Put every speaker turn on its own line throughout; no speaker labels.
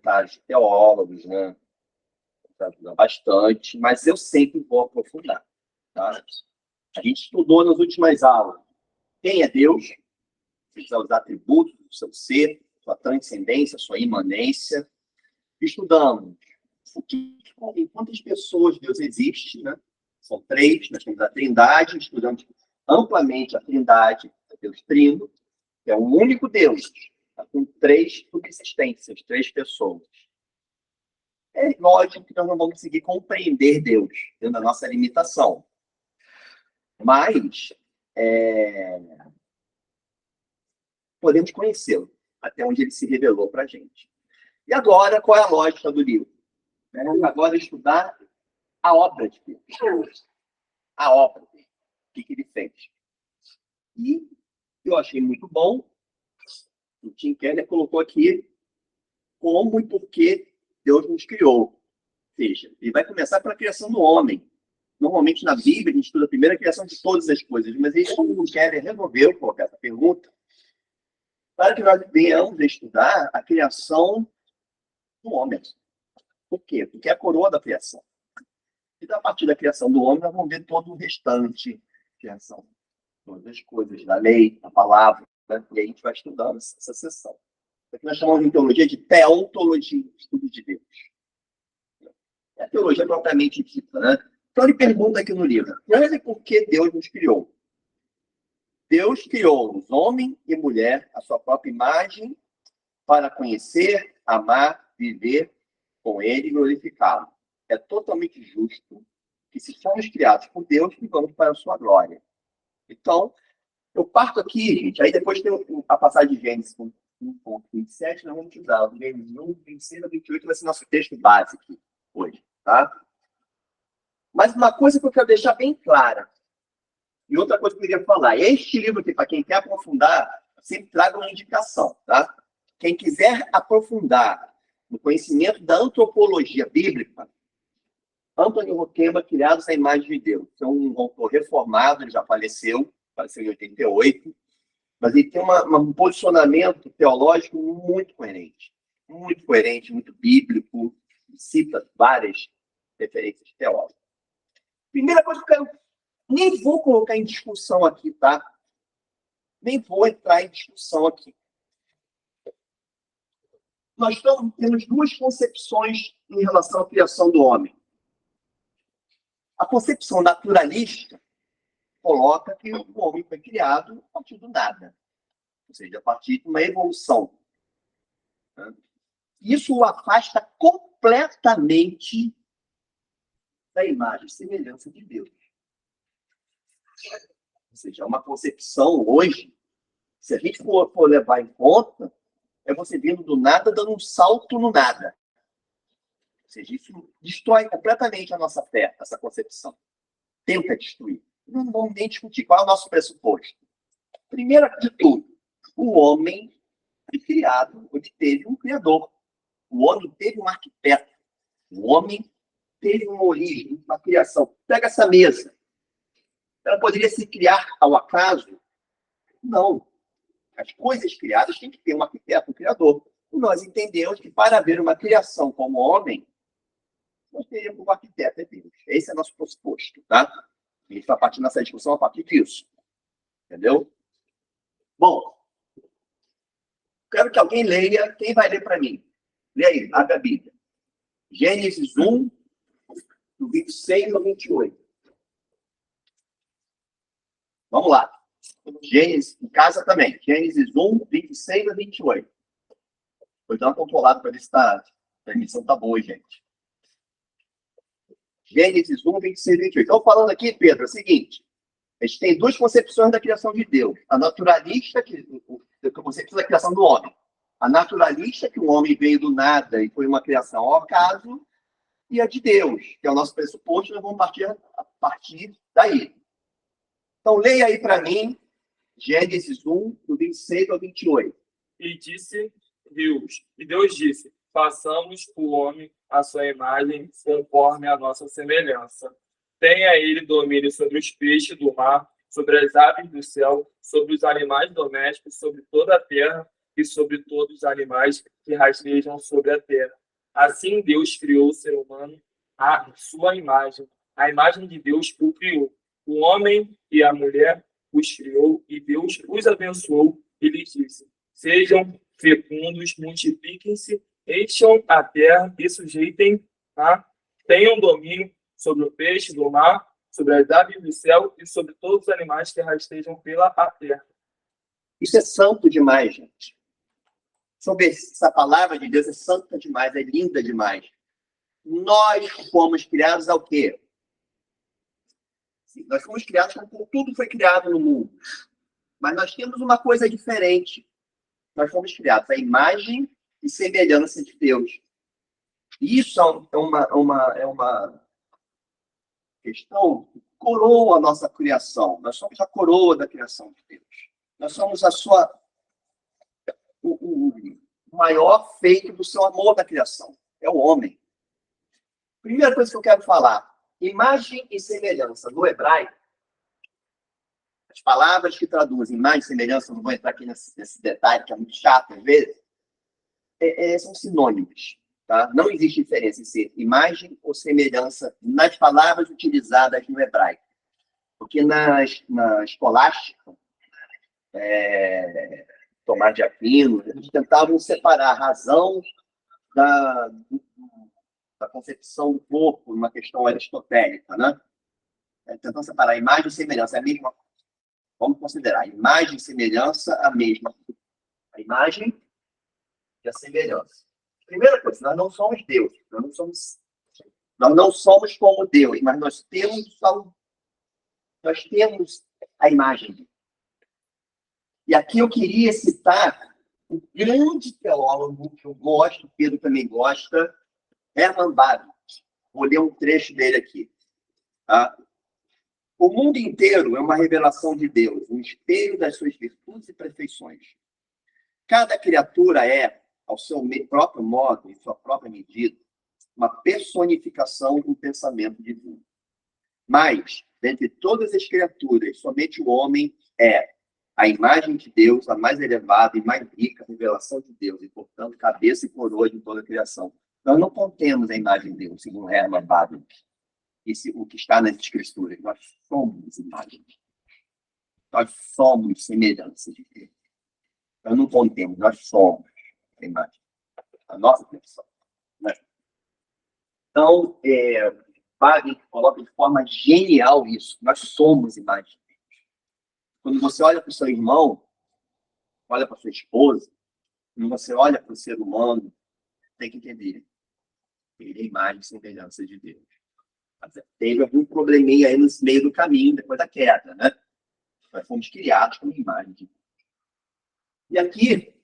comentários de teólogos, né? Ajuda bastante, mas eu sempre vou aprofundar. Tá? A gente estudou nas últimas aulas quem é Deus, os atributos do seu ser, sua transcendência, sua imanência. Estudamos em quantas pessoas Deus existe, né? São três, nós temos a Trindade, estudamos amplamente a Trindade, Deus Trino, que é um único Deus, tá? Com três subsistências, três pessoas. É lógico que nós não vamos conseguir compreender Deus, dentro da nossa limitação. Mas podemos conhecê-lo, até onde ele se revelou para a gente. E agora, qual é a lógica do livro? Vamos agora estudar a obra de Deus. A obra dele. O que ele fez. E eu achei muito bom, o Tim Keller colocou aqui como e por que Deus nos criou. Ou seja, ele vai começar pela criação do homem. Normalmente na Bíblia a gente estuda a primeira criação de todas as coisas, mas ele, como o Keller resolveu colocar essa pergunta, para que nós venhamos a estudar a criação do homem. Por quê? Porque é a coroa da criação. E a partir da criação do homem, nós vamos ver todo o restante, criação, todas as coisas da lei, da palavra, né? E aí a gente vai estudando essa sessão. Isso aqui nós chamamos em teologia de teontologia, estudo de Deus. É a teologia propriamente dita, né? Então ele pergunta aqui no livro, olha por que Deus nos criou. Deus criou-nos, homem e mulher, a sua própria imagem, para conhecer, amar, viver com ele e glorificá-lo. É totalmente justo que, se fomos criados por Deus, vivamos para a sua glória. Então, eu parto aqui, gente, aí depois tem a passagem de Gênesis 1:27, nós vamos usar o Gênesis 1, 26 a 28, vai ser nosso texto base aqui, hoje, tá? Mas uma coisa que eu quero deixar bem clara, e outra coisa que eu queria falar, este livro aqui, para quem quer aprofundar, sempre traga uma indicação, tá? Quem quiser aprofundar no conhecimento da antropologia bíblica, Antônio Roquemba, Criados à Imagem de Deus. É um autor reformado, ele já faleceu em 88, mas ele tem um posicionamento teológico muito coerente, muito bíblico, cita várias referências teológicas. Primeira coisa que eu quero, nem vou colocar em discussão aqui, tá? Nem vou entrar em discussão aqui. Nós temos duas concepções em relação à criação do homem. A concepção naturalista coloca que o homem foi criado a partir do nada, ou seja, a partir de uma evolução. Isso o afasta completamente da imagem e semelhança de Deus. Ou seja, é uma concepção hoje, se a gente for levar em conta, é você vindo do nada, dando um salto no nada. Ou seja, isso destrói completamente a nossa fé, essa concepção. Tenta destruir. Não vamos nem discutir qual é o nosso pressuposto. Primeiro de tudo, o homem foi criado, ele teve um criador. O homem teve um arquiteto. O homem teve uma origem, uma criação. Pega essa mesa. Ela poderia se criar ao acaso? Não. As coisas criadas têm que ter um arquiteto, um criador. E nós entendemos que para haver uma criação como homem, nós teríamos um arquiteto, é Deus. Esse é o nosso pressuposto, tá? A gente está partindo nessa discussão a partir disso. Entendeu? Bom, quero que alguém leia. Quem vai ler para mim? Lê aí, abre a Bíblia. Gênesis 1, do 26 ao 28. Vamos lá. Gênesis, em casa também. Gênesis 1, 26 a 28. Vou dar uma controlada para ver se a transmissão está boa, gente. Gênesis 1, 26 a 28. Então, falando aqui, Pedro, é o seguinte. A gente tem duas concepções da criação de Deus. A naturalista, a concepção da criação do homem. A naturalista, que o homem veio do nada e foi uma criação ao acaso. E a de Deus, que é o nosso pressuposto, nós vamos partir daí. Então, leia aí para mim, Gênesis 1, do 26 ao 28.
E Deus disse, façamos o homem à sua imagem, conforme a nossa semelhança. Tenha ele domínio sobre os peixes do mar, sobre as aves do céu, sobre os animais domésticos, sobre toda a terra, e sobre todos os animais que rastejam sobre a terra. Assim Deus criou o ser humano à sua imagem. A imagem de Deus o criou. O homem e a mulher os criou e Deus os abençoou e lhes disse: sejam fecundos, multipliquem-se, encham a terra e sujeitem a, tenham domínio sobre o peixe do mar, sobre as aves do céu e sobre todos os animais que rastejam pela terra.
Isso é santo demais, gente. Essa palavra de Deus é santa demais, é linda demais. Nós fomos criados ao quê? Sim, nós fomos criados como tudo foi criado no mundo. Mas nós temos uma coisa diferente. Nós fomos criados à imagem e semelhança de Deus. Isso é uma questão que coroa a nossa criação. Nós somos a coroa da criação de Deus. Nós somos o maior feito do seu amor da criação. É o homem. Primeira coisa que eu quero falar. Imagem e semelhança. No hebraico, as palavras que traduzem imagem e semelhança, não vou entrar aqui nesse detalhe, que é muito chato às vezes, são sinônimos. Tá? Não existe diferença em ser imagem ou semelhança nas palavras utilizadas no hebraico. Porque na escolástica, Tomás de Aquino, eles tentavam separar a razão da concepção do corpo numa questão aristotélica, né? Tentando separar imagem e semelhança, é a mesma. Vamos considerar imagem e semelhança a mesma. A imagem e a semelhança. Primeira coisa, nós não somos Deus. Nós não somos como Deus, mas nós temos a imagem. E aqui eu queria citar um grande teólogo que eu gosto, o Pedro também gosta, Herman Bavinck. Vou ler um trecho dele aqui. Tá? O mundo inteiro é uma revelação de Deus, um espelho das suas virtudes e perfeições. Cada criatura é, ao seu próprio modo, em sua própria medida, uma personificação do pensamento divino. Mas, dentre todas as criaturas, somente o homem é a imagem de Deus, a mais elevada e mais rica revelação de Deus, e, portanto, cabeça e coroa de toda a criação. Nós não contemos a imagem de Deus, segundo Herman Bavinck, o que está nas Escrituras. Nós somos imagem. Nós somos semelhança de Deus. Nós não contemos, nós somos a imagem. A nossa criação. Né? Então, Bavinck coloca de forma genial isso. Nós somos imagem. Quando você olha para o seu irmão, olha para a sua esposa, quando você olha para o ser humano, tem que entender. Ele é imagem e semelhança de Deus. Mas teve algum probleminha aí no meio do caminho, depois da queda, né? Nós fomos criados como imagem de Deus. E aqui,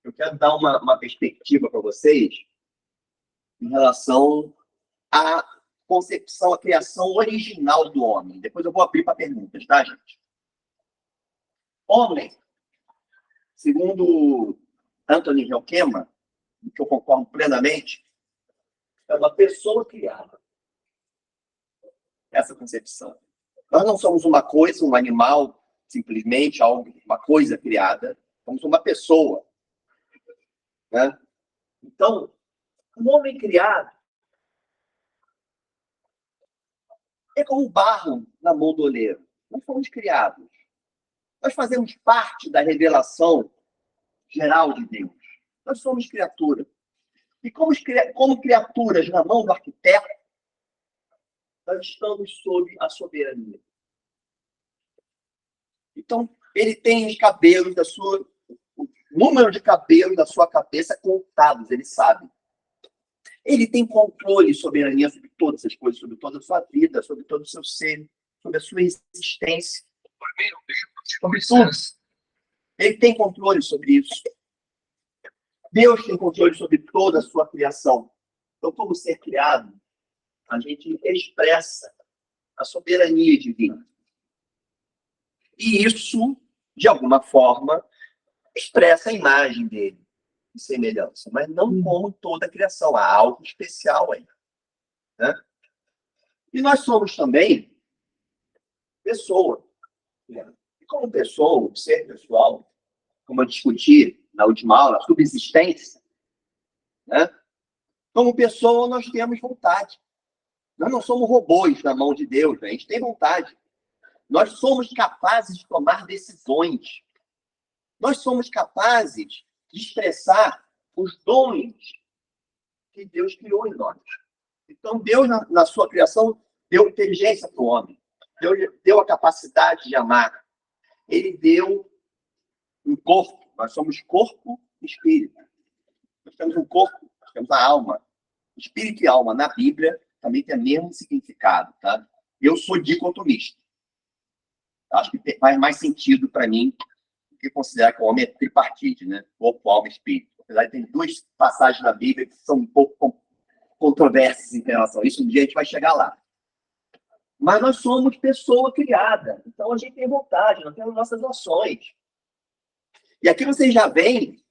eu quero dar uma perspectiva para vocês em relação à concepção, à criação original do homem. Depois eu vou abrir para perguntas, tá, gente? Homem, segundo Anthony Joquema, que eu concordo plenamente, é uma pessoa criada. Essa concepção. Nós não somos uma coisa, um animal, simplesmente uma coisa criada. Somos uma pessoa. Né? Então, um homem criado é como barro na mão do oleiro. Nós fomos criados. Nós fazemos parte da revelação geral de Deus. Nós somos criatura. E como criaturas na mão do arquiteto, nós estamos sob a soberania. Então, ele tem os cabelos o número de cabelos da sua cabeça contados, ele sabe. Ele tem controle e soberania sobre todas as coisas, sobre toda a sua vida, sobre todo o seu ser, sobre a sua existência. Sobre tudo. Ele tem controle sobre isso. Deus tem controle sobre toda a sua criação. Então, como ser criado, a gente expressa a soberania divina. E isso, de alguma forma, expressa a imagem dele, de semelhança. Mas não como toda a criação. Há algo especial aí. Né? E nós somos também pessoa. E como pessoa, ser pessoal, como eu discuti na última aula, a subsistência, né? Como pessoa, nós temos vontade. Nós não somos robôs na mão de Deus, né? A gente tem vontade. Nós somos capazes de tomar decisões. Nós somos capazes de expressar os dons que Deus criou em nós. Então, Deus, na sua criação, deu inteligência para o homem. Deu a capacidade de amar. Ele deu um corpo. Nós somos corpo e espírito. Nós temos um corpo, nós temos a alma. Espírito e alma, na Bíblia, também tem o mesmo significado. Tá? Eu sou dicotomista. Acho que faz mais sentido para mim do que considerar que o homem é tripartite, né? Corpo, alma e espírito. Apesar de ter duas passagens na Bíblia que são um pouco controversas em relação a isso, um dia a gente vai chegar lá. Mas nós somos pessoa criada, então a gente tem vontade, nós temos nossas ações. E aqui vocês já veem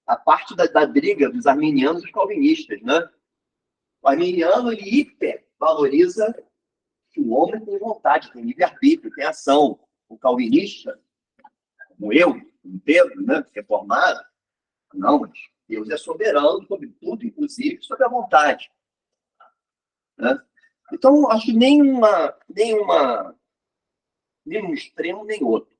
a parte da briga dos arminianos e dos calvinistas, né? O arminiano, ele hipervaloriza que o homem tem vontade, tem livre-arbítrio, tem ação. O calvinista, como eu, como Pedro, né, reformado, não, mas Deus é soberano sobre tudo, inclusive sobre a vontade. Né? Então, acho que nenhum extremo, nem outro.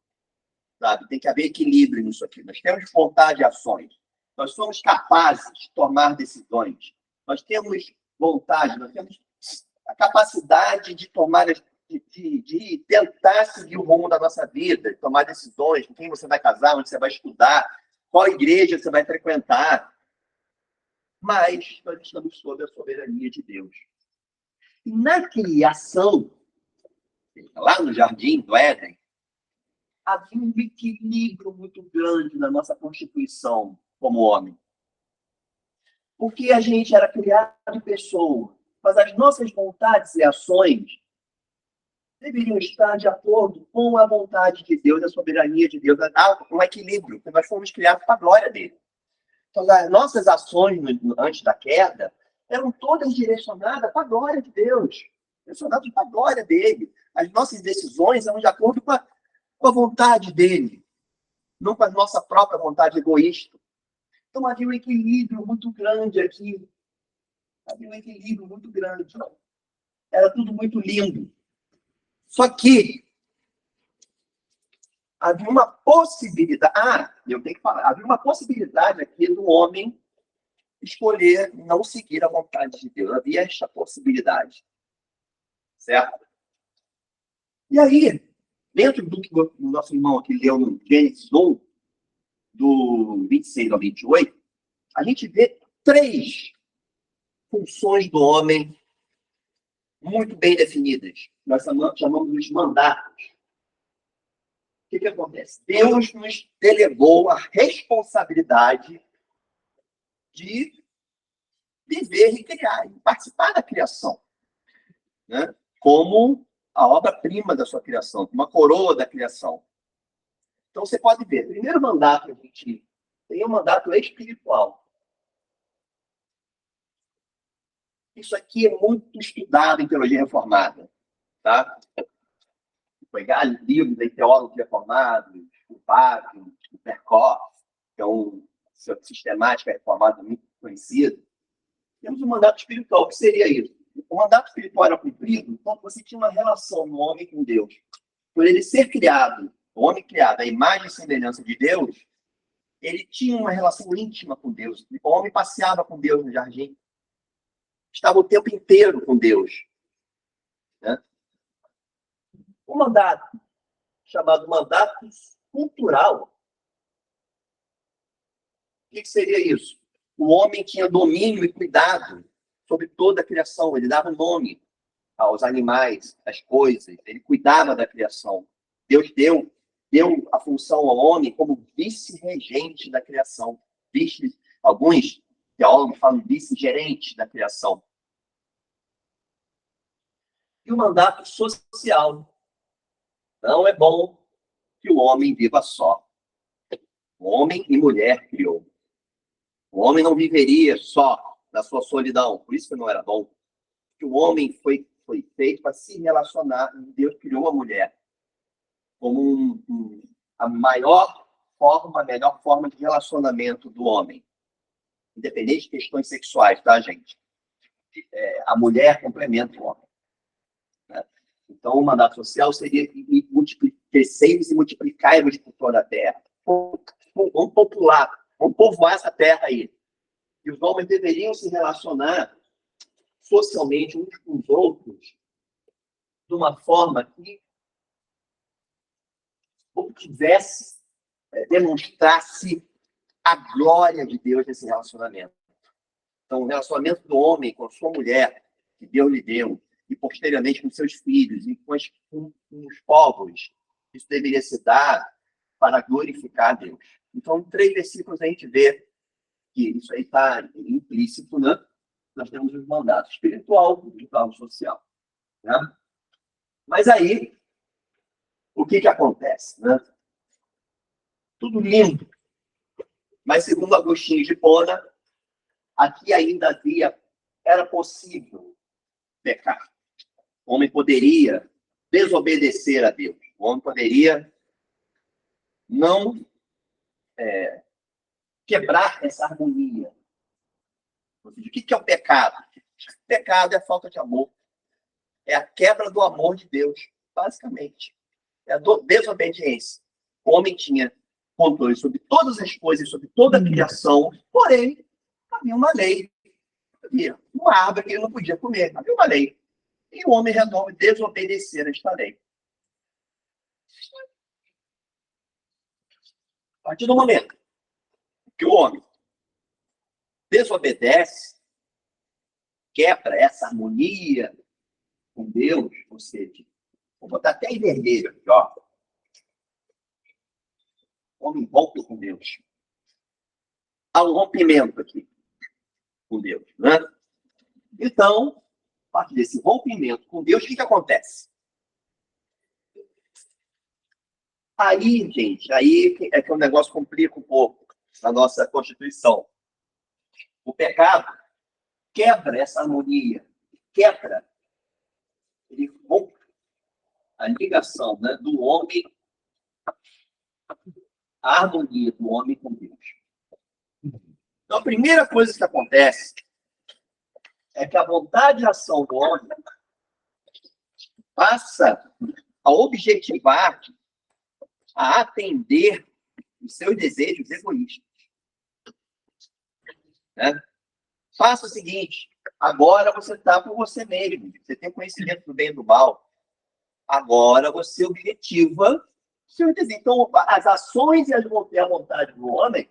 Sabe? Tem que haver equilíbrio nisso aqui. Nós temos vontade e ações. Nós somos capazes de tomar decisões. Nós temos vontade, nós temos a capacidade de tomar, de tentar seguir o rumo da nossa vida, de tomar decisões, com quem você vai casar, onde você vai estudar, qual igreja você vai frequentar. Mas nós estamos sob a soberania de Deus. E na criação, lá no jardim do Éden, havia um equilíbrio muito grande na nossa constituição como homem. Porque a gente era criado de pessoa, mas as nossas vontades e ações deveriam estar de acordo com a vontade de Deus, a soberania de Deus, um equilíbrio, porque nós fomos criados para a glória dele. Então, as nossas ações antes da queda eram todas direcionadas para a glória de Deus, direcionadas para a glória dele. As nossas decisões eram de acordo com a vontade dele, não com a nossa própria vontade egoísta. Então, havia um equilíbrio muito grande aqui. Havia um equilíbrio muito grande. Era tudo muito lindo. Só que havia uma possibilidade. Eu tenho que falar. Havia uma possibilidade aqui do homem escolher não seguir a vontade de Deus. Havia esta possibilidade. Certo? E aí, dentro do que o nosso irmão aqui leu no Gênesis 1, do 26 ao 28, a gente vê 3 funções do homem muito bem definidas. Nós chamamos de mandatos. O que acontece? Deus nos delegou a responsabilidade de viver e criar, e participar da criação, né? Como a obra-prima da sua criação, uma coroa da criação. Então, você pode ver, o primeiro mandato que a gente tem é um mandato espiritual. Isso aqui é muito estudado em teologia reformada. Tá? Pegar livros de teólogos reformados, o Fábio, o Perkoff, que é um sistemática reformada muito conhecido. Temos um mandato espiritual. O que seria isso? O mandato espiritual era cumprido quando você tinha uma relação no homem com Deus. Por ele ser criado, o homem criado à imagem e semelhança de Deus, ele tinha uma relação íntima com Deus. O homem passeava com Deus no jardim. Estava o tempo inteiro com Deus. Né? O mandato, chamado mandato cultural, o que seria isso? O homem tinha domínio e cuidado sobre toda a criação. Ele dava nome aos animais, às coisas. Ele cuidava da criação. Deus deu a função ao homem como vice-regente da criação. Alguns teólogos falam vice-gerente da criação. E o mandato social. Não é bom que o homem viva só. Homem e mulher criou. O homem não viveria só na sua solidão. Por isso que não era bom. Porque o homem foi feito para se relacionar. Deus criou a mulher como a maior forma, a melhor forma de relacionamento do homem, independente de questões sexuais, tá, gente? A mulher complementa o homem, né? Então, o mandato social seria crescei-vos e multiplicai-vos por toda a terra. Vamos popular, vamos povoar essa terra aí. E os homens deveriam se relacionar socialmente uns com os outros de uma forma que obtivesse, demonstrasse a glória de Deus nesse relacionamento. Então, o relacionamento do homem com a sua mulher, que Deus lhe deu, e posteriormente com seus filhos, e com os povos, isso deveria se dar para glorificar a Deus. Então, em 3 versículos a gente vê que isso aí está implícito, né? Nós temos os mandatos espiritual e social, né? Mas aí, o que acontece, né? Tudo lindo. Mas, segundo Agostinho de Hipona, aqui ainda era possível pecar. O homem poderia desobedecer a Deus. O homem poderia não quebrar essa harmonia. Ou seja, o que é o pecado? O pecado é a falta de amor. É a quebra do amor de Deus, basicamente. É a desobediência. O homem tinha controle sobre todas as coisas, sobre toda a criação, porém, havia uma lei. Havia uma árvore que ele não podia comer. Havia uma lei. E o homem resolve desobedecer a esta lei. A partir do momento que o homem desobedece, quebra essa harmonia com Deus, ou seja, vou botar até em vermelho aqui, ó. O homem rompe com Deus. Há um rompimento aqui com Deus, né? Então, a partir desse rompimento com Deus, o que acontece? Aí, gente, aí é que o negócio complica um pouco na nossa Constituição. O pecado quebra essa harmonia, quebra, ele rompe a ligação, né, do homem, a harmonia do homem com Deus. Então, a primeira coisa que acontece é que a vontade de ação do homem passa a objetivar, a atender os seus desejos egoístas. Né? Faça o seguinte, agora você está por você mesmo, você tem conhecimento do bem e do mal, agora você objetiva o seu desejo. Então, as ações e a vontade do homem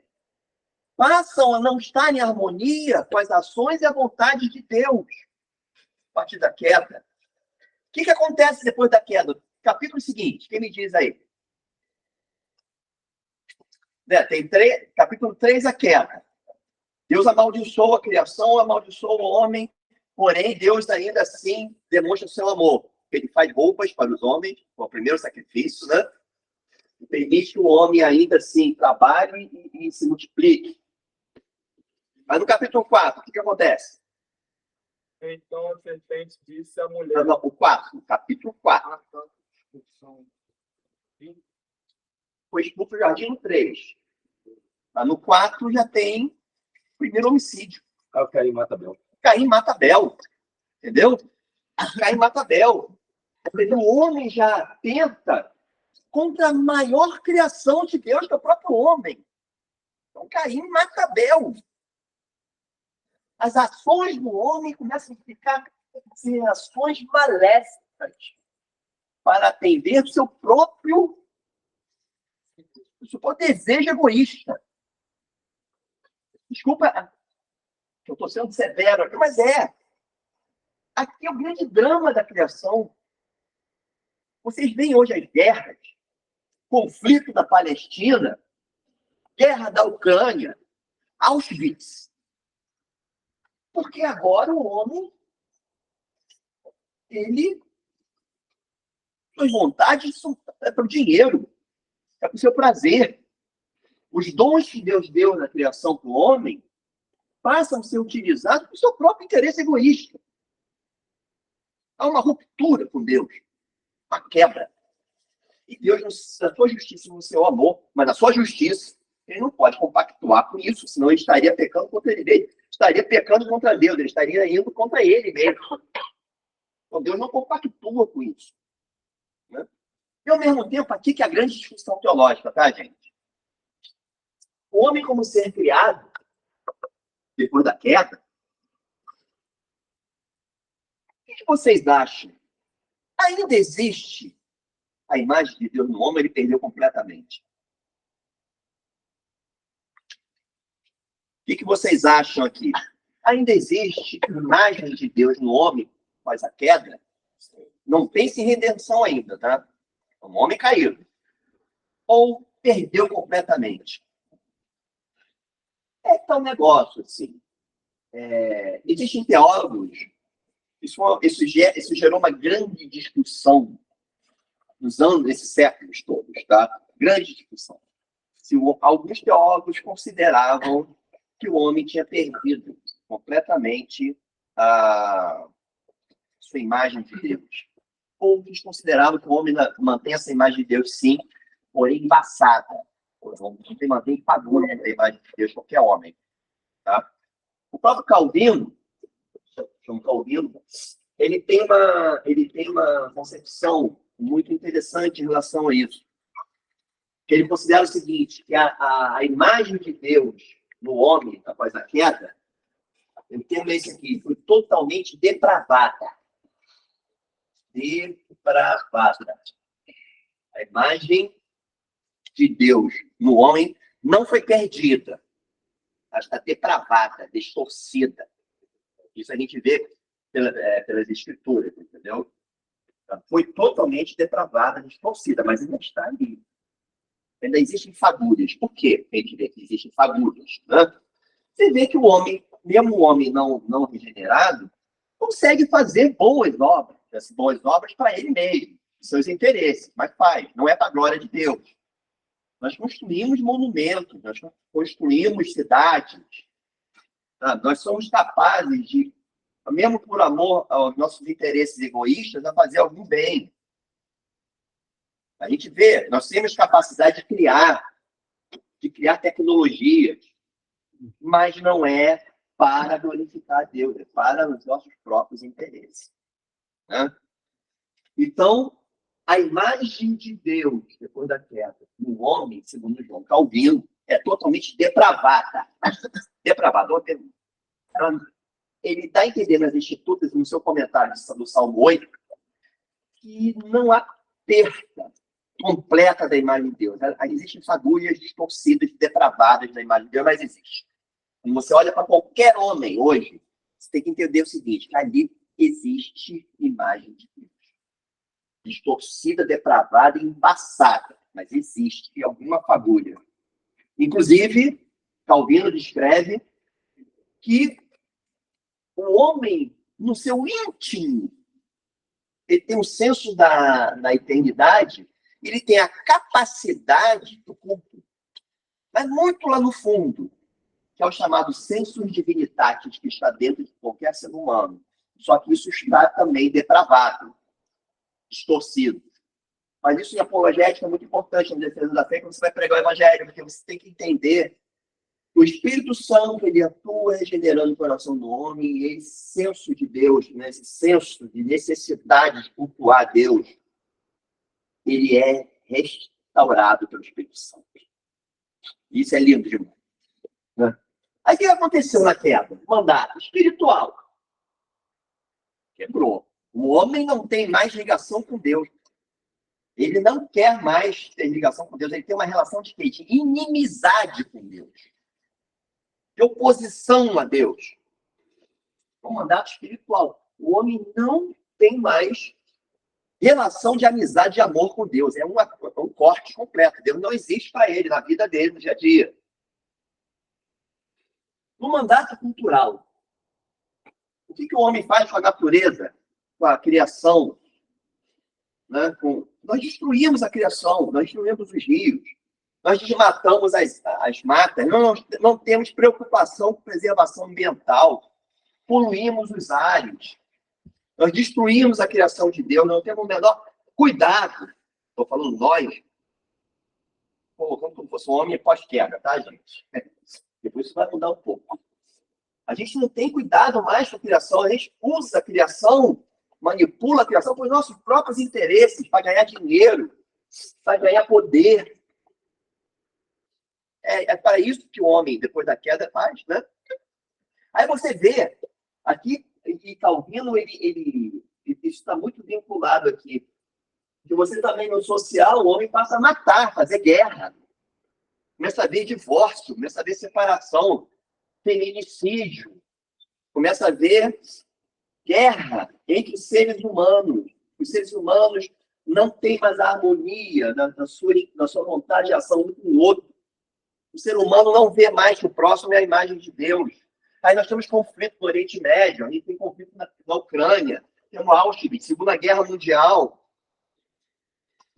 passam a não estar em harmonia com as ações e a vontade de Deus, a partir da queda. O que acontece depois da queda? Capítulo seguinte, quem me diz aí? Tem capítulo 3, a queda. Deus amaldiçoou a criação, amaldiçoou o homem, porém Deus ainda assim demonstra o seu amor. Ele faz roupas para os homens, o primeiro sacrifício, né? E permite que o homem ainda assim trabalhe e se multiplique. Mas no capítulo 4, o que acontece?
Então a serpente disse à mulher.
Não, o 4, capítulo 4. Foi expulso do jardim no 3. Mas no 4 já tem o primeiro homicídio.
Ah, o Caim mata Abel.
Caim mata Abel. Entendeu? Caim mata Abel. O homem já tenta contra a maior criação de Deus, que é o próprio homem. Então Caim mata Abel. As ações do homem começam a ficar ações maléficas para atender o seu próprio desejo egoísta. Desculpa, eu estou sendo severo aqui, mas é. Aqui é o grande drama da criação. Vocês veem hoje as guerras, conflito da Palestina, guerra da Ucrânia, Auschwitz. Porque agora o homem, suas vontades são para o dinheiro, é para o seu prazer. Os dons que Deus deu na criação para o homem passam a ser utilizados para o seu próprio interesse egoísta. Há uma ruptura com Deus, uma quebra. E Deus, na sua justiça, no seu amor, mas na sua justiça, ele não pode compactuar com isso, senão ele estaria pecando contra ele mesmo. Estaria pecando contra Deus, ele estaria indo contra ele mesmo. Então, Deus não compactua com isso. Né? E, ao mesmo tempo, aqui que é a grande discussão teológica, tá, gente? O homem, como ser criado, depois da queda, o que vocês acham? Ainda existe a imagem de Deus no homem, ele perdeu completamente. O que vocês acham aqui? Ainda existe a imagem de Deus no homem após a queda? Não pense em redenção ainda, tá? O homem caiu. Ou perdeu completamente? É tal negócio, assim. Existem teólogos, isso gerou uma grande discussão nos anos, nesses séculos todos, tá? Grande discussão. Alguns teólogos consideravam que o homem tinha perdido completamente a sua imagem de Deus. Outros consideravam que o homem mantém essa imagem de Deus, sim, porém embaçada. O homem mantém padrões da imagem de Deus, qualquer homem. Tá? O próprio Calvino, João Calvino, ele tem uma concepção muito interessante em relação a isso. Ele considera o seguinte, que a imagem de Deus no homem, após a queda, o termo é esse aqui, foi totalmente depravada. Depravada. A imagem de Deus no homem não foi perdida. Ela está depravada, distorcida. Isso a gente vê pelas escrituras, entendeu? Ela foi totalmente depravada, distorcida, mas ainda está ali. Ainda existem fagulhas. Por quê? A gente vê que existem fagulhas. Né? Você vê que o homem, mesmo o homem não regenerado, consegue fazer boas obras. Essas boas obras para ele mesmo, seus interesses. Mas faz, não é para a glória de Deus. Nós construímos monumentos, nós construímos cidades. Tá? Nós somos capazes de, mesmo por amor aos nossos interesses egoístas, a fazer algum bem. A gente vê, nós temos capacidade de criar tecnologias, mas não é para glorificar a Deus, é para os nossos próprios interesses. Né? Então, a imagem de Deus, depois da queda, no homem, segundo João Calvino, é totalmente depravada. Depravada. Ele dá a entender nas Institutas, no seu comentário do Salmo 8, que não há perda completa da imagem de Deus. Existem fagulhas distorcidas, depravadas da imagem de Deus, mas existe. Quando você olha para qualquer homem hoje, você tem que entender o seguinte, ali existe imagem de Deus. Distorcida, depravada e embaçada, mas existe alguma fagulha. Inclusive, Calvino descreve que o homem, no seu íntimo, ele tem um senso da eternidade, ele tem a capacidade do culto, mas muito lá no fundo, que é o chamado sensus divinitatis, que está dentro de qualquer ser humano. Só que isso está também depravado, distorcido. Mas isso em apologética é muito importante na defesa da fé, quando você vai pregar o evangelho, porque você tem que entender que o Espírito Santo, ele atua regenerando o coração do homem, e esse senso de Deus, né, esse senso de necessidade de cultuar a Deus, ele é restaurado pelo Espírito Santo. Isso é lindo demais. Né? Aí o que aconteceu na queda? Mandato espiritual. Quebrou. O homem não tem mais ligação com Deus. Ele não quer mais ter ligação com Deus. Ele tem uma relação de quê? De inimizade com Deus. De oposição a Deus. É um mandato espiritual. O homem não tem mais relação de amizade e amor com Deus. É um corte completo. Deus não existe para ele, na vida dele, no dia a dia. No mandato cultural, o que o homem faz com a natureza, com a criação? Né? Nós destruímos a criação, nós destruímos os rios, nós desmatamos as matas, não temos preocupação com preservação ambiental, poluímos os ares, nós destruímos a criação de Deus, não temos o menor cuidado Estou falando nós, colocando como fosse um homem pós-queda, tá, gente? Depois isso vai mudar um pouco. A gente não tem cuidado mais com a criação, a gente usa a criação, manipula a criação para os nossos próprios interesses, para ganhar dinheiro, para ganhar poder. É para isso que o homem, depois da queda, faz, né? Aí você vê, aqui, e Calvino, isso está muito vinculado aqui, que você também no social, o homem passa a matar, fazer guerra. Começa a ver divórcio, começa a ver separação, feminicídio, começa a ver guerra entre os seres humanos. Os seres humanos não têm mais a harmonia da sua vontade de ação um com o outro. O ser humano não vê mais o próximo é a imagem de Deus. Aí nós temos conflito no Oriente Médio, a gente tem conflito na Ucrânia, temos Auschwitz, Segunda Guerra Mundial.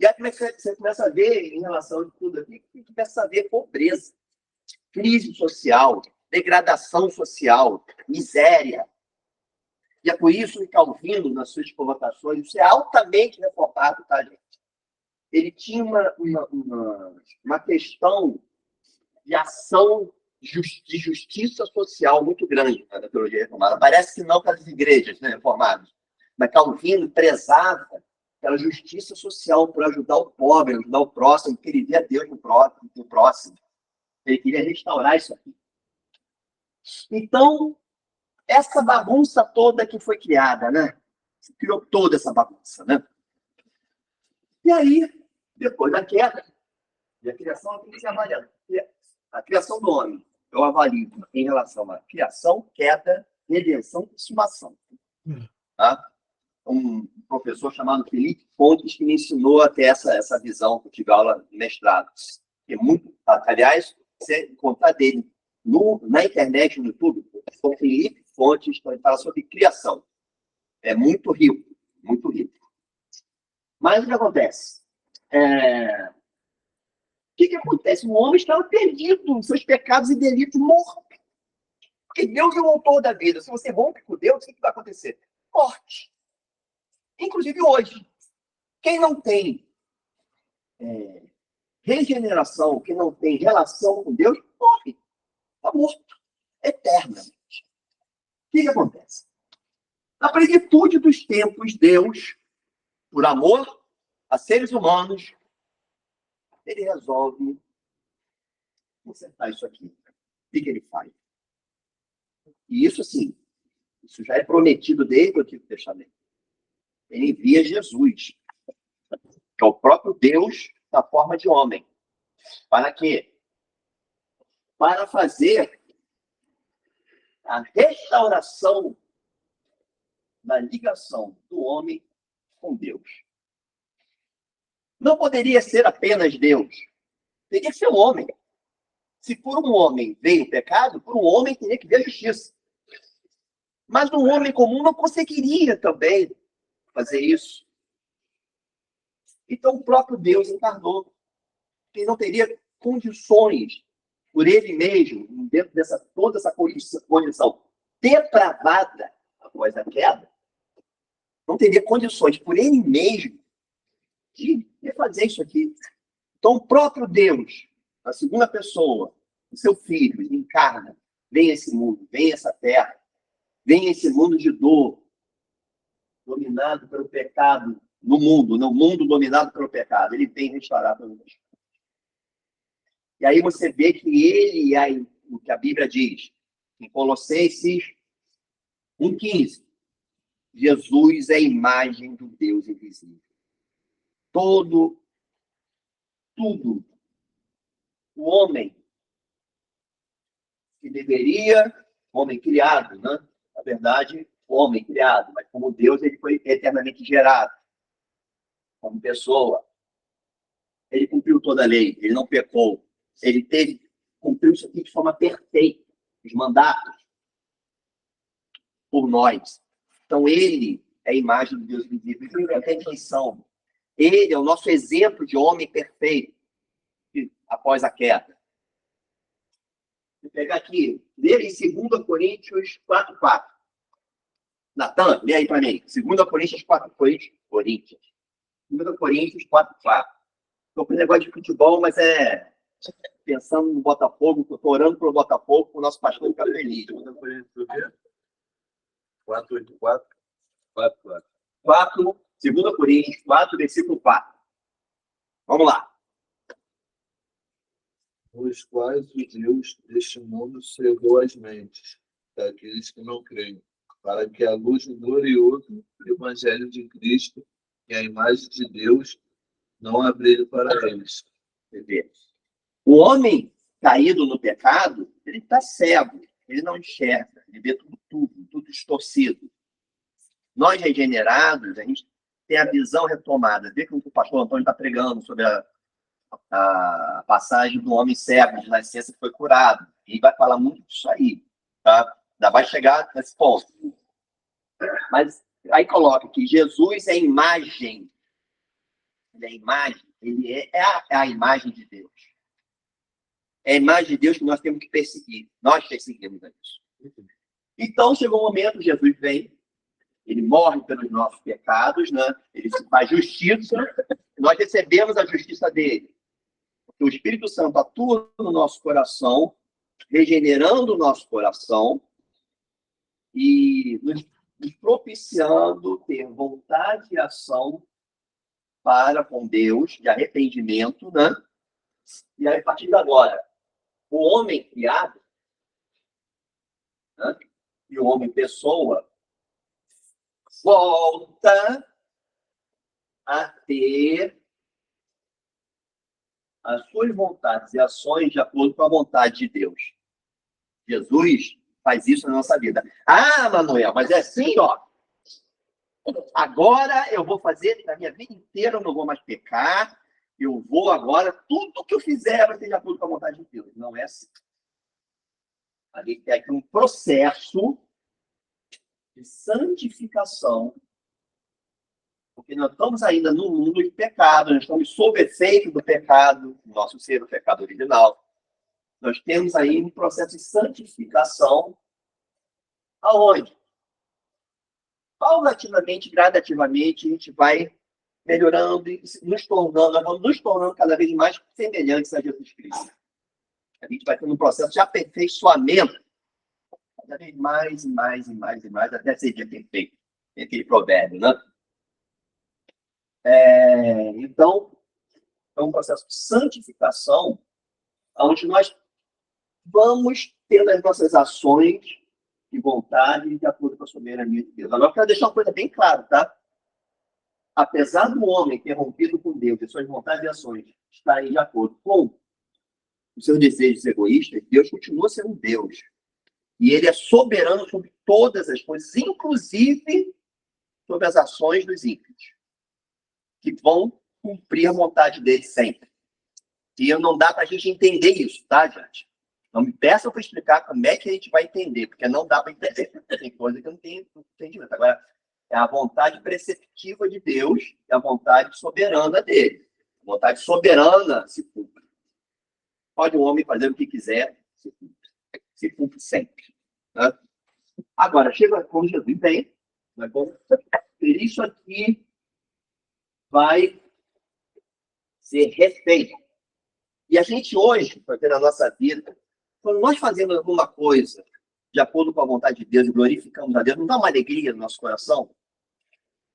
E aí você começa a ver, em relação a tudo aqui, começa a ver pobreza, crise social, degradação social, miséria. E é por isso que Calvino, nas suas colocações, isso é altamente reformado, tá, gente? Ele tinha uma questão de ação de justiça social muito grande na teologia reformada. Parece que não para as igrejas, né, reformadas. Mas Calvino prezava pela justiça social, por ajudar o pobre, ajudar o próximo, porque ele via Deus no próximo. Ele queria restaurar isso aqui. Então, essa bagunça toda que foi criada, né? Se criou toda essa bagunça, né? E aí, depois da queda, e a criação tem que ser avaliada. A criação do homem, eu avalio em relação à criação, queda, redenção e consumação. Tá? Um professor chamado Felipe Fontes que me ensinou a ter essa visão, que eu tive aula de mestrado. É muito, aliás, você encontrar dele na internet, no YouTube, o Felipe Fontes, ele fala sobre criação. É muito rico, muito rico. Mas o que acontece? O que acontece? O homem estava perdido nos seus pecados e delitos, morto. Porque Deus é o autor da vida. Se você rompe com Deus, o que vai acontecer? Morte. Inclusive hoje. Quem não tem regeneração, quem não tem relação com Deus, morre. Está morto. Eternamente. O que acontece? Na plenitude dos tempos, Deus, por amor a seres humanos, ele resolve consertar isso aqui. O que ele faz? E isso, assim, isso já é prometido desde o Antigo Testamento. Ele envia Jesus, que é o próprio Deus na forma de homem. Para quê? Para fazer a restauração da ligação do homem com Deus. Não poderia ser apenas Deus. Teria que ser um homem. Se por um homem veio o pecado, por um homem teria que vir a justiça. Mas um homem comum não conseguiria também fazer isso. Então o próprio Deus encarnou. Ele não teria condições por ele mesmo, dentro dessa toda essa condição depravada após a queda, não teria condições por ele mesmo de fazer isso aqui. Então o próprio Deus, a segunda pessoa, o seu filho, encarna, vem a esse mundo, vem a essa terra, vem a esse mundo de dor, dominado pelo pecado no mundo dominado pelo pecado. Ele vem restaurar todas as coisas. E aí você vê que ele, aí, o que a Bíblia diz, em Colossenses 1,15, Jesus é a imagem do Deus invisível. Tudo, o homem que deveria, homem criado, né? Na verdade, homem criado, mas como Deus, ele foi eternamente gerado, como pessoa. Ele cumpriu toda a lei, ele não pecou. Ele cumpriu isso aqui de forma perfeita, os mandatos, por nós. Então, ele é a imagem de Deus invisível. Ele tem perfeição. Ele é o nosso exemplo de homem perfeito após a queda. Vou pegar aqui, lê em 2 Coríntios 4:4. Natan, lê aí para mim. 2 Coríntios 4:4. Coríntios. 2 Coríntios 4:4. Estou com negócio de futebol, mas pensando no Botafogo, estou orando para o Botafogo, para o nosso pastor ficar feliz.
2 Coríntios 4:8.
2 Coríntios 4, versículo 4. Vamos lá.
Nos quais o Deus deste mundo cegou as mentes daqueles que não creem, para que a luz do glorioso Evangelho de Cristo e a imagem de Deus não abrilhe para eles.
O homem caído no pecado, ele está cego, ele não enxerga, ele vê tudo distorcido. Nós regenerados, a gente tem a visão retomada. Vê que o pastor Antônio está pregando sobre a passagem do homem cego de nascença que foi curado. E vai falar muito disso aí, tá? Ainda vai chegar nesse ponto. Mas aí coloca que Jesus é a imagem. Ele é a imagem, ele é a imagem de Deus. É a imagem de Deus que nós temos que perseguir. Nós perseguimos isso. Então, chegou um momento, Jesus vem, ele morre pelos nossos pecados, né? Ele faz justiça, nós recebemos a justiça dele. O Espírito Santo atua no nosso coração, regenerando o nosso coração e nos propiciando ter vontade e ação para com Deus, de arrependimento, né? E aí, a partir de agora, o homem criado, né? E o homem pessoa, volta a ter as suas vontades e ações de acordo com a vontade de Deus. Jesus faz isso na nossa vida. Ah, Manuel, mas é assim, ó. Agora eu vou fazer, na minha vida inteira eu não vou mais pecar, eu vou agora, tudo que eu fizer vai ser de acordo com a vontade de Deus. Não é assim. A gente tem aqui um processo de santificação, porque nós estamos ainda no mundo de pecado, nós estamos sob efeito do pecado, nosso ser, o pecado original. Nós temos aí um processo de santificação, aonde? Paulatinamente, gradativamente, a gente vai melhorando e nos tornando, nós vamos nos tornando cada vez mais semelhantes a Jesus Cristo. A gente vai tendo um processo de aperfeiçoamento, cada vez mais e mais e mais e mais, até ser dia perfeito. Tem aquele provérbio, né? Então, é um processo de santificação, onde nós vamos tendo as nossas ações de vontade de acordo com a soberania de Deus. Agora, eu quero deixar uma coisa bem clara, tá? Apesar do homem ter rompido com Deus e suas vontades e ações estarem de acordo com os seus desejos egoístas, Deus continua sendo Deus. E ele é soberano sobre todas as coisas, inclusive sobre as ações dos ímpios, que vão cumprir a vontade dele sempre. E não dá para a gente entender isso, tá, gente? Não me peçam para explicar como é que a gente vai entender, porque não dá para entender. Tem coisa que eu não tenho entendimento. Agora, é a vontade preceptiva de Deus e a vontade soberana dele. A vontade soberana se cumpre. Pode o homem fazer o que quiser, se cumpre sempre. Né? Agora, chega com Jesus bem, né? Isso aqui vai ser refeito. E a gente hoje, na nossa vida, quando nós fazemos alguma coisa de acordo com a vontade de Deus e glorificamos a Deus, não dá uma alegria no nosso coração?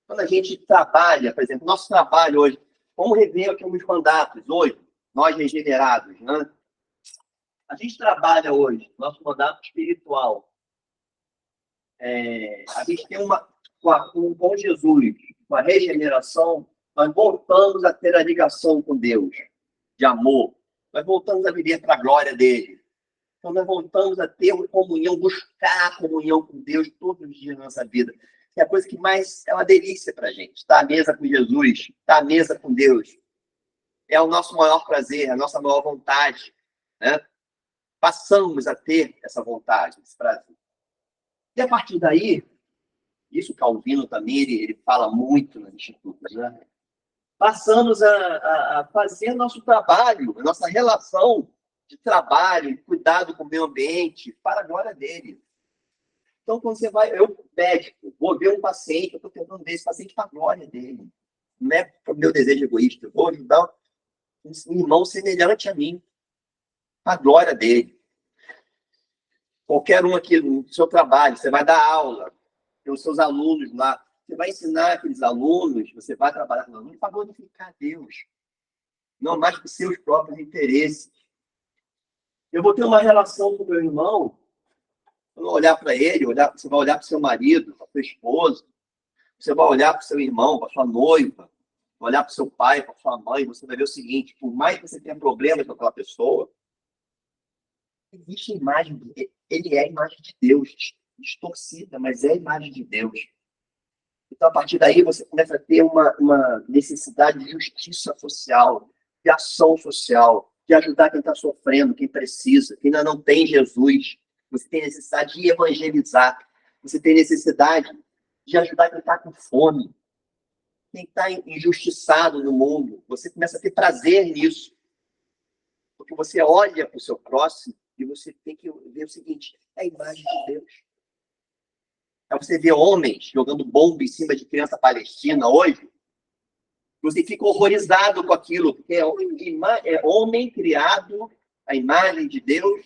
Quando a gente trabalha, por exemplo, nosso trabalho hoje, vamos rever aqui uns mandatos hoje, nós regenerados, né? A gente trabalha hoje, nosso mandato espiritual. A gente tem com Jesus, com a regeneração, nós voltamos a ter a ligação com Deus, de amor. Nós voltamos a viver para a glória dele. Então, nós voltamos a ter uma comunhão, buscar a comunhão com Deus todos os dias na nossa vida. Que é a coisa que mais é uma delícia para a gente. Estar à mesa com Jesus, estar à mesa com Deus. É o nosso maior prazer, a nossa maior vontade. Né? Passamos a ter essa vontade, esse prazer. E a partir daí, isso Calvino também, ele fala muito nos institutos, né? Passamos a fazer nosso trabalho, a nossa relação de trabalho, de cuidado com o meio ambiente, para a glória dele. Então, quando você vai, eu médico, vou ver um paciente, eu estou tentando ver esse paciente para a glória dele. Não é o meu desejo egoísta. Eu vou ajudar um irmão semelhante a mim, a glória dele. Qualquer um aqui no seu trabalho, você vai dar aula, tem os seus alunos lá, você vai ensinar aqueles alunos, você vai trabalhar com alunos para glorificar Deus, não mais que seus próprios interesses. Eu vou ter uma relação com o meu irmão, eu vou olhar para ele, você vai olhar para o seu marido, para a sua esposa, você vai olhar para o seu irmão, para a sua noiva, vai olhar para o seu pai, para a sua mãe, você vai ver o seguinte, por mais que você tenha problemas com aquela pessoa, existe imagem, ele é a imagem de Deus, distorcida, mas é a imagem de Deus. Então, a partir daí, você começa a ter uma necessidade de justiça social, de ação social, de ajudar quem está sofrendo, quem precisa, quem ainda não tem Jesus. Você tem necessidade de evangelizar. Você tem necessidade de ajudar quem está com fome, quem está injustiçado no mundo. Você começa a ter prazer nisso. Porque você olha para o seu próximo e você tem que ver o seguinte, é a imagem de Deus. É você ver homens jogando bomba em cima de criança palestina hoje, você fica horrorizado com aquilo, porque é homem criado à imagem de Deus,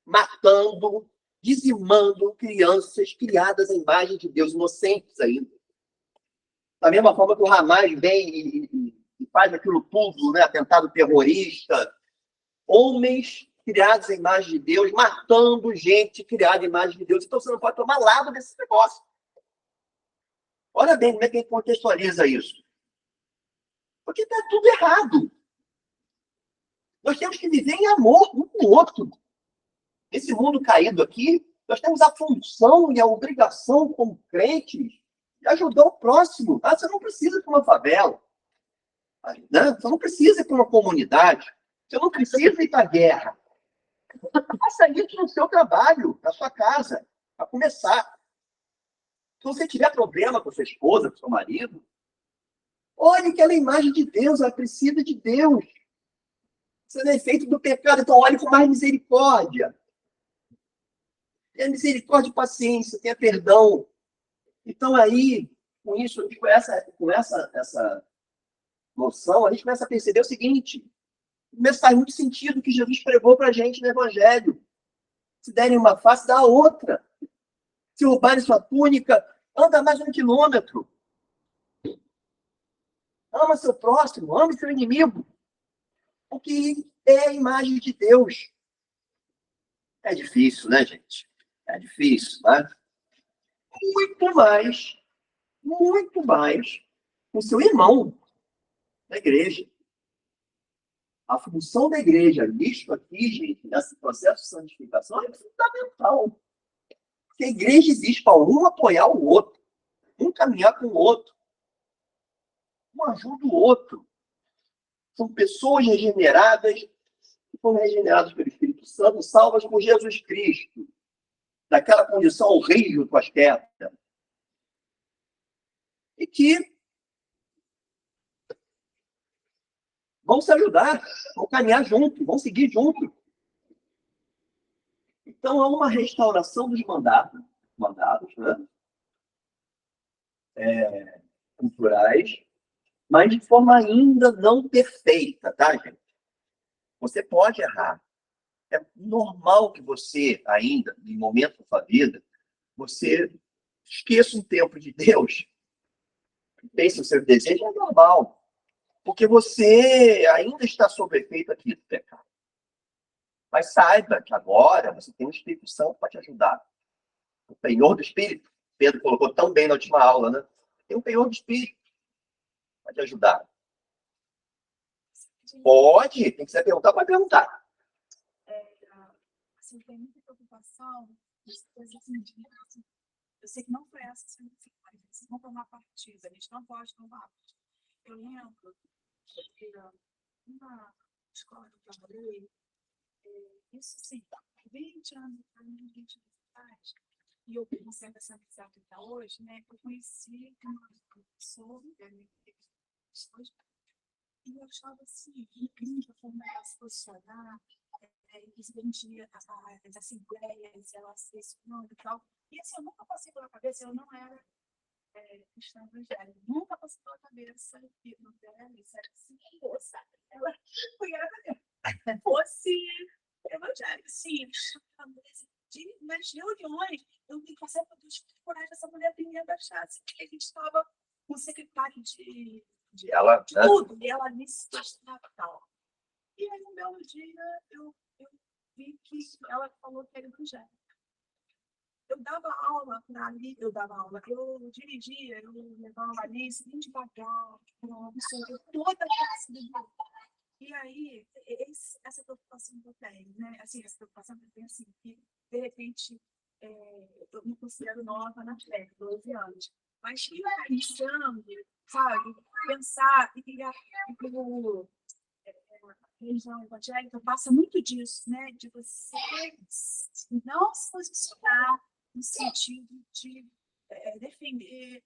matando, dizimando crianças criadas à imagem de Deus, inocentes ainda. Da mesma forma que o Hamas vem e faz aquilo tudo, né? Atentado terrorista, homens criados à imagem de Deus, matando gente criada à imagem de Deus. Então você não pode tomar lado desse negócio. Olha bem como é que a gente contextualiza isso. Porque está tudo errado. Nós temos que viver em amor um com o outro. Esse mundo caído aqui, nós temos a função e a obrigação como crentes de ajudar o próximo. Ah, você não precisa ir para uma favela. Né? Você não precisa ir para uma comunidade. Você não precisa ir para a guerra. Faça isso no seu trabalho, na sua casa, para começar. Se você tiver problema com sua esposa, com seu marido, olhe que ela é a imagem de Deus, ela precisa de Deus. Você não é feito do pecado, então olhe com mais misericórdia. Tenha misericórdia e paciência, tenha perdão. Então aí, com isso, com essa noção, a gente começa a perceber o seguinte, começa a faz muito sentido o que Jesus pregou para a gente no Evangelho. Se derem uma face, dá a outra. Se roubarem sua túnica, anda mais 1 quilômetro. Ama seu próximo, ama seu inimigo. Porque é a imagem de Deus. É difícil, né, gente? É difícil, né? Muito mais o seu irmão da igreja. A função da igreja, nisso aqui, gente, nesse processo de santificação, é fundamental. Porque a igreja existe para um apoiar o outro, um caminhar com o outro, um ajuda o outro. São pessoas regeneradas, que foram regeneradas pelo Espírito Santo, salvas por Jesus Cristo, daquela condição horrível com as terras. E que vão se ajudar, vão caminhar junto, vão seguir junto. Então, há uma restauração dos mandatos, né? Culturais, mas de forma ainda não perfeita, tá, gente? Você pode errar. É normal que você, ainda, em momento da sua vida, você esqueça um tempo de Deus, pense no seu desejo, é normal. Porque você ainda está sob efeito aqui do pecado. Mas saiba que agora você tem um Espírito Santo para te ajudar. O penhor do Espírito. Pedro colocou tão bem na última aula, né? Tem um penhor do Espírito para te ajudar. Pode, tem que se perguntar, pode perguntar.
Assim, tem muita preocupação das coisas indígenas. Eu sei que não foi essa a mensagem. Vocês vão tomar partido, a gente não pode tomar. Eu lembro que uma escola que eu trabalhei, isso sim, 20 anos atrás, e eu comecei a pensar até hoje, né? Eu conheci uma pessoa, e eu achava assim, incrível como ela se posicionar, eles vendiam as assembleias, ela se expondo e tal. E assim, eu nunca passei pela cabeça, eu não era cristã evangélica. Nunca passou pela cabeça que não era isso, era assim, moça. Ela fosse evangélica, sim, nas reuniões, eu me passei por Deus coragem dessa mulher vir me abaixar, assim, porque a gente estava com o secretário de
Ela, né?
tudo, e ela me estava tal. E aí, um belo dia, eu vi que ela falou que era evangélica. Eu dava aula para ali, eu dirigia, eu levava ali, bem devagar, absorver toda a classe do grupo. E aí, essa preocupação que eu tenho, né? Assim, essa preocupação que eu tenho, assim, que, de repente, eu me considero nova na fé, 12 anos. Mas que analisando, sabe, pensar e pelo religião evangélica passa muito disso, né? De você não se posicionar no sentido de defender,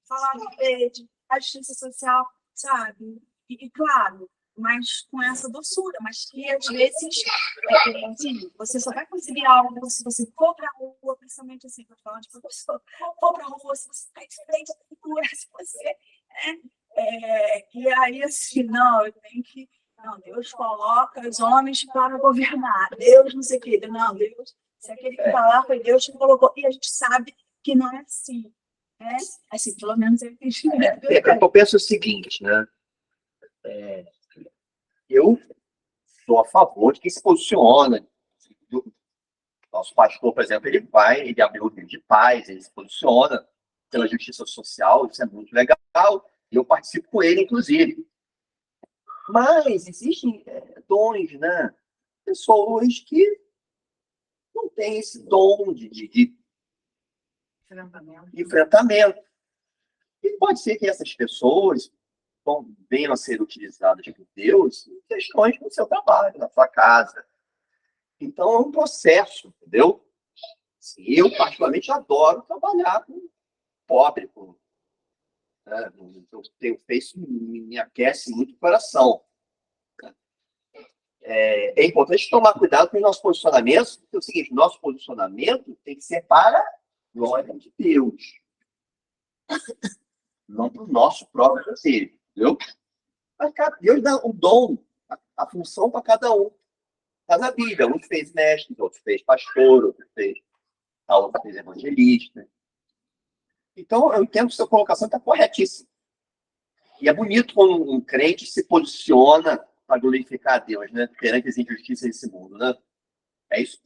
falar a justiça social, sabe? E claro, mas com essa doçura, mas que às vezes assim, você só vai conseguir algo se você for para a rua, principalmente assim, estou falando de professor, for para a rua, se você está de frente à cultura, se você. E aí, assim, não, eu tenho que. Não, Deus coloca os homens para governar. Deus não sei o quê. Não, Deus, se aquele que está lá foi Deus que colocou. E a gente sabe que não é assim. Né? Assim, pelo menos eu entendi.
Eu penso o seguinte, né? Eu sou a favor de quem se posiciona. Nosso pastor, por exemplo, ele abriu o livro de paz, ele se posiciona pela justiça social, isso é muito legal, e eu participo com ele, inclusive. Mas existem dons, né? Pessoas que não têm esse dom de enfrentamento. E pode ser que essas pessoas venham a ser utilizadas por Deus em questões do seu trabalho, na sua casa. Então, é um processo, entendeu? Assim, eu, particularmente, adoro trabalhar com pobre, né? Eu tenho feito, me aquece muito o coração. É importante tomar cuidado com os nossos posicionamentos, porque é o seguinte, nosso posicionamento tem que ser para a glória de Deus, não para o nosso próprio prazer, entendeu? Mas Deus dá o dom, a função para cada um. Está na Bíblia, um fez mestre, outro fez pastor, outro fez evangelista. Então, eu entendo que a sua colocação está corretíssima. E é bonito quando um crente se posiciona para glorificar a Deus, né? Perante as injustiças desse mundo, né? É isso?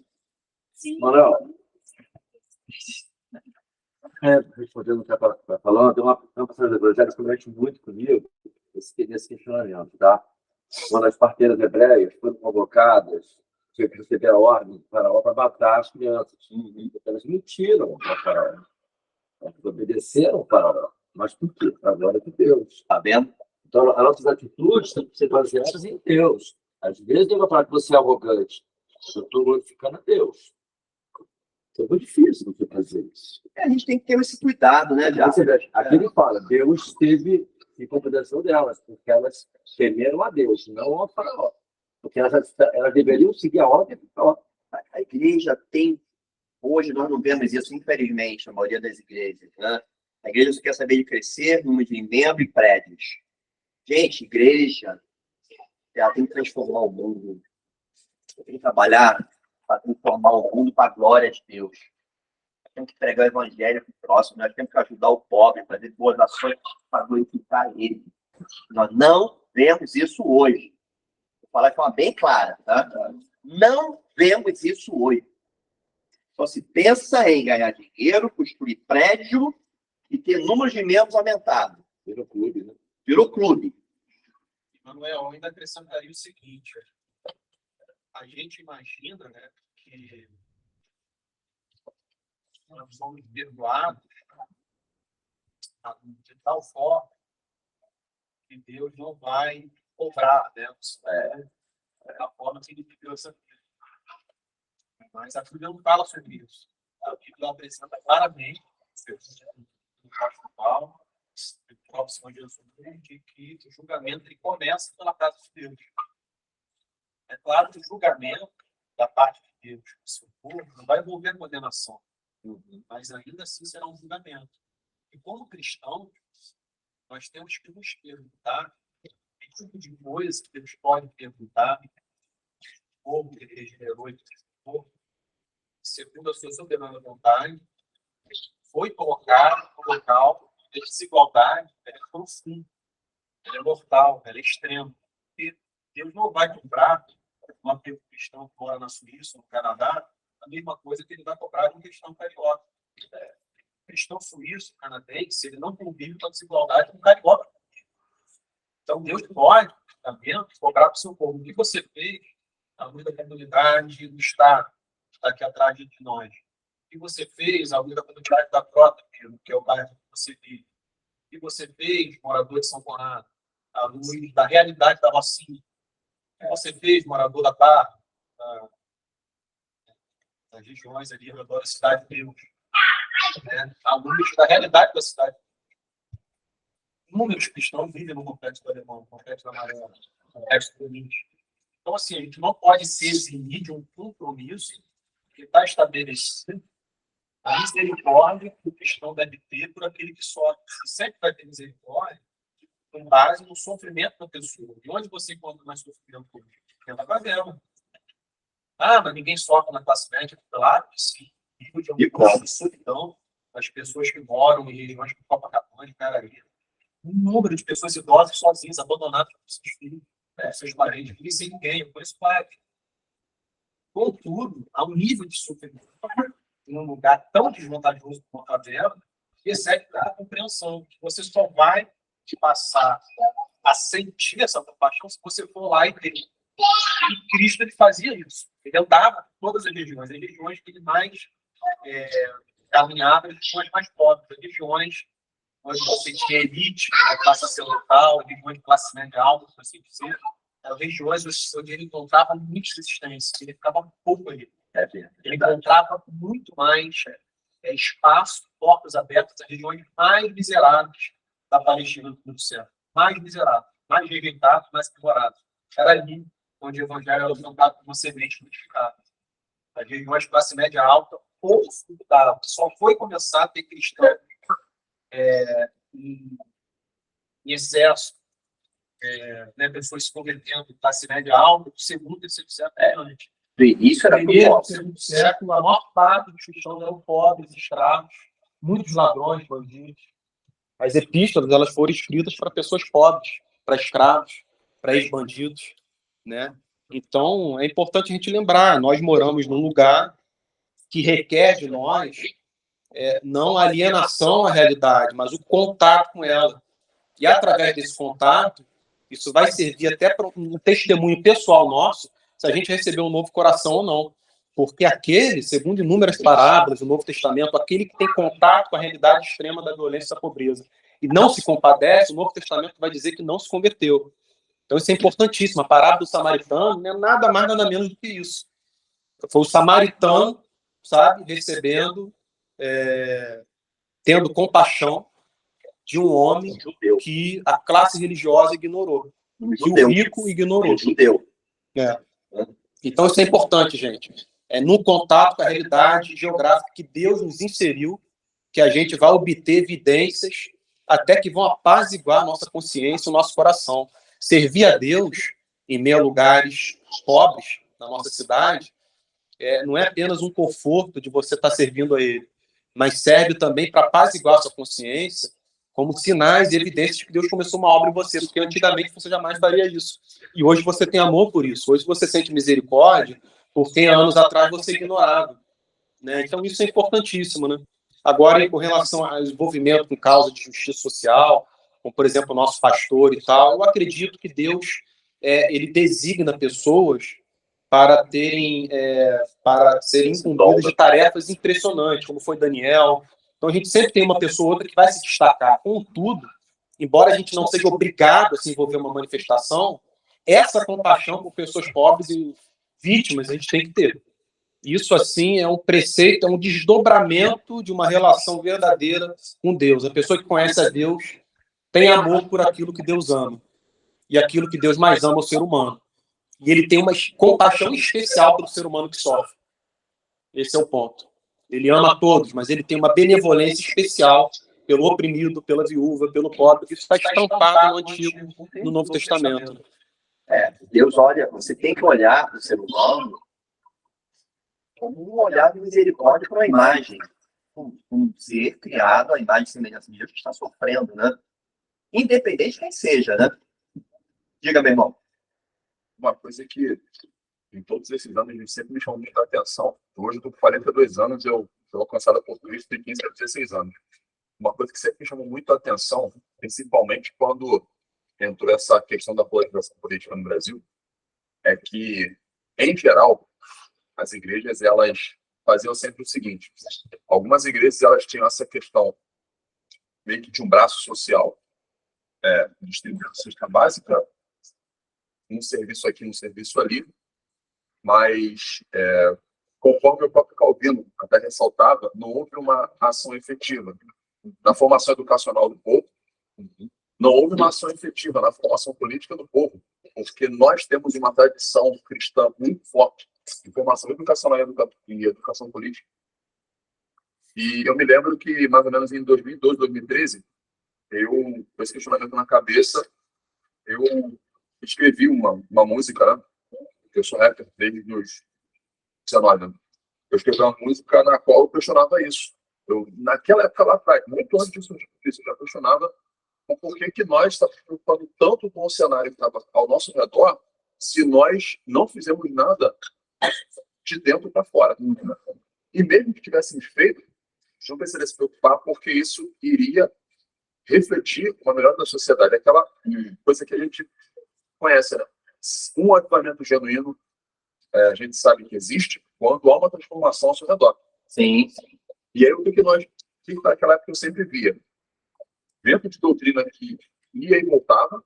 Sim.
Manuel, respondendo o que ela está falando, tem uma passagem evangélica que mexe muito comigo nesse questionamento, tá? Quando as parteiras hebreias foram convocadas, tinha que receber a ordem do faraó para matar as crianças. Elas mentiram para o faraó. Elas obedeceram ao faraó. Mas por quê? Para a glória de Deus.
Está vendo?
Então, as nossas atitudes têm que ser baseadas em Deus. Às vezes, eu vou falar que você é arrogante. Eu estou glorificando a Deus. É muito difícil você fazer isso.
A gente tem que ter esse cuidado, né, Diabo?
Aqui ele fala, Deus esteve em compreensão delas, porque elas temeram a Deus, não ao faraó. Porque elas deveriam seguir a ordem do faraó.
A igreja tem... Hoje nós não vemos isso, infelizmente, na maioria das igrejas, né? A igreja só quer saber de crescer, número de membros e prédios. Gente, igreja, ela tem que transformar o mundo. Tem que trabalhar para transformar o mundo para a glória de Deus. Nós temos que pregar o evangelho para o próximo, nós temos que ajudar o pobre, fazer boas ações para glorificar ele. Nós não vemos isso hoje. Vou falar de forma bem clara, tá? Não vemos isso hoje. Só se pensa em ganhar dinheiro, construir prédio e ter número de membros aumentado.
Virou clube, né?
Virou clube.
Manuel, eu ainda acrescentaria o seguinte: a gente imagina, né, que nós somos perdoados de tal forma que Deus não vai cobrar, né? A forma que ele viveu essa vida. Mas a Bíblia não fala sobre isso. A Bíblia apresenta claramente o apóstolo Paulo, o próprio Senhor Jesus, de que o julgamento ele começa pela casa de Deus. É claro que o julgamento da parte de Deus, do seu povo, não vai envolver condenação, mas ainda assim será um julgamento. E como cristão, nós temos que nos perguntar que tipo de coisa que Deus pode perguntar, como ele regenerou esse povo, segundo a sua soberana vontade, foi colocado no local de desigualdade, ela é profunda, ela é mortal, ela é extrema. E Deus não vai cobrar um ateu cristão que mora na Suíça, no Canadá, a mesma coisa que ele vai cobrar de um cristão carioca. O cristão suíço, canadense, ele não convive com a desigualdade com o carioca. Então, Deus pode, também, cobrar para o seu povo. O que você fez na luz da comunidade do Estado, que está aqui atrás de nós? O que você fez à luz da comunidade da Frota, que é o bairro que você vive? O que você fez, morador de São Conrado, à luz da realidade da Rocinha? O que você fez, morador da Barra, das regiões ali ao redor da cidade de Deus? À luz da realidade da cidade. Inúmeros cristãos vivem no complexo do Alemão, no complexo da Amarela, no complexo do Lins. Então, assim, a gente não pode se eximir de um compromisso que está estabelecido a misericórdia que o cristão deve ter por aquele que sofre. E sempre vai ter misericórdia com base no sofrimento da pessoa. E onde você encontra mais sofrimento? Dentro da favela. Ah, mas ninguém sofre na classe média. Claro que sim.
E como?
Solidão, as pessoas que moram em regiões como Copacabana e Caraí. Um número de pessoas idosas sozinhas, abandonadas por seus filhos, seus parentes, e sem ninguém, por isso pai. Contudo, há um nível de sofrimento em um lugar tão desvantajoso como a favela, que excede a compreensão, que você só vai passar a sentir essa compaixão se você for lá e ter. E Cristo, ele fazia isso. Ele andava por todas as regiões que ele mais caminhava, as regiões mais pobres, as regiões onde você tinha elite, a classe sacerdotal, regiões de classe média alta, por assim dizer, eram regiões onde ele encontrava muita resistência, ele ficava pouco ali. Ele encontrava muito mais espaço, portas abertas às regiões mais miseráveis da Palestina do céu. Mais miseráveis, mais rejeitados, mais ignorados. Era ali onde o evangelho era plantado como uma semente modificada. As regiões de classe média alta, pouco se duvidava. Só foi começar a ter cristão em excesso, pessoas se convertendo em classe média alta, do segundo e terceiro século antes.
Do início era
Primeiro
tudo
e segundo século, a maior parte dos cristãos eram pobres, escravos, muitos ladrões, bandidos. As epístolas, elas foram escritas para pessoas pobres, para escravos, para ex-bandidos, né? Então, é importante a gente lembrar, nós moramos num lugar que requer de nós não a alienação à realidade, mas o contato com ela. E através desse contato, isso vai servir até para um testemunho pessoal nosso, se a gente receber um novo coração ou não. Porque aquele, segundo inúmeras parábolas do Novo Testamento, aquele que tem contato com a realidade extrema da violência e da pobreza e não se compadece, o Novo Testamento vai dizer que não se converteu. Então isso é importantíssimo. A parábola do samaritano não é nada mais, nada menos do que isso. Foi o samaritano, sabe, recebendo, tendo compaixão de um homem que a classe religiosa ignorou. Que o rico ignorou. Então isso é importante, gente. No contato com a realidade geográfica que Deus nos inseriu, que a gente vai obter evidências até que vão apaziguar a nossa consciência, o nosso coração. Servir a Deus em meio a lugares pobres na nossa cidade não é apenas um conforto de você estar servindo a Ele, mas serve também para apaziguar a sua consciência como sinais e evidências que Deus começou uma obra em você, porque antigamente você jamais faria isso. E hoje você tem amor por isso. Hoje você sente misericórdia por quem anos atrás você ignorava. Né? Então isso é importantíssimo. Né? Agora, com relação ao envolvimento com causa de justiça social, como, por exemplo, o nosso pastor e tal, eu acredito que Deus ele designa pessoas para serem incumbidas de tarefas impressionantes, como foi Daniel. Então, a gente sempre tem uma pessoa ou outra que vai se destacar. Contudo, embora a gente não seja obrigado a se envolver em uma manifestação, essa compaixão por pessoas pobres e vítimas a gente tem que ter. Isso, assim, é um preceito, é um desdobramento de uma relação verdadeira com Deus. A pessoa que conhece a Deus tem amor por aquilo que Deus ama. E aquilo que Deus mais ama é o ser humano. E ele tem uma compaixão especial pelo ser humano que sofre. Esse é o ponto. Ele ama a todos, mas ele tem uma benevolência especial pelo oprimido, pela viúva, pelo pobre. Isso está estampado no Antigo, no Novo Testamento.
Deus olha, você tem que olhar para o ser humano como um olhar de misericórdia para a imagem. Um ser criado à imagem e semelhança de Deus que está sofrendo, né? Independente de quem seja, né? Diga, meu irmão.
Uma coisa que, em todos esses anos, a gente sempre me chamou muita atenção. Hoje, eu estou com 42 anos, eu fui alcançada por Cristo de 15 a 16 anos. Uma coisa que sempre me chamou muito a atenção, principalmente quando entrou essa questão da polarização política no Brasil, é que, em geral, as igrejas, elas faziam sempre o seguinte: algumas igrejas, elas tinham essa questão meio que de um braço social, distribuindo cesta básica, um serviço aqui, um serviço ali, mas, conforme o próprio Calvino até ressaltava, não houve uma ação efetiva na formação educacional do povo, não houve uma ação efetiva na formação política do povo, porque nós temos uma tradição cristã muito forte de formação educacional e educação política. E eu me lembro que, mais ou menos em 2012, 2013, com esse questionamento na cabeça, eu escrevi uma música, né? Eu sou rapper desde os 19 anos. Eu escrevi uma música na qual eu questionava isso. Naquela época lá atrás, muito antes disso, eu já questionava o porquê que nós estamos preocupando tanto com o cenário que estava ao nosso redor, se nós não fizemos nada de dentro para fora. E mesmo que tivéssemos feito, não precisaria se preocupar, porque isso iria refletir uma melhora da sociedade. Aquela coisa que a gente conhece, né? Um avivamento genuíno, a gente sabe que existe quando há uma transformação ao seu redor.
Sim.
E aí, o que naquela época eu sempre via? Vento de doutrina que ia e voltava,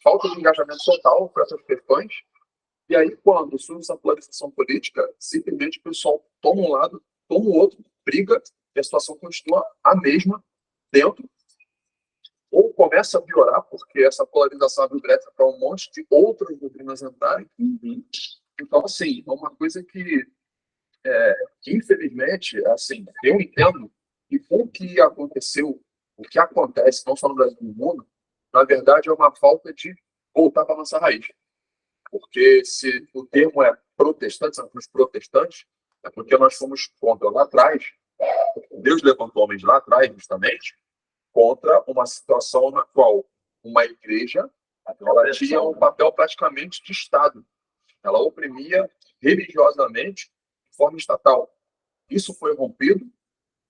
falta de engajamento total para essas questões. E aí, quando surge essa polarização política, simplesmente o pessoal toma um lado, toma o outro, briga, e a situação continua a mesma dentro, ou começa a piorar, porque essa polarização abre brecha para um monte de outras doutrinas entrarem. Então, assim, é uma coisa que, infelizmente, assim, eu entendo que o que aconteceu, o que acontece, não só no Brasil, no mundo, na verdade, é uma falta de voltar para a nossa raiz. Porque se o termo é protestante, são os protestantes, é porque nós fomos contra lá atrás. Deus levantou homens lá atrás, justamente, contra uma situação na qual uma igreja ela tinha um papel praticamente de Estado. Ela oprimia religiosamente de forma estatal. Isso foi rompido.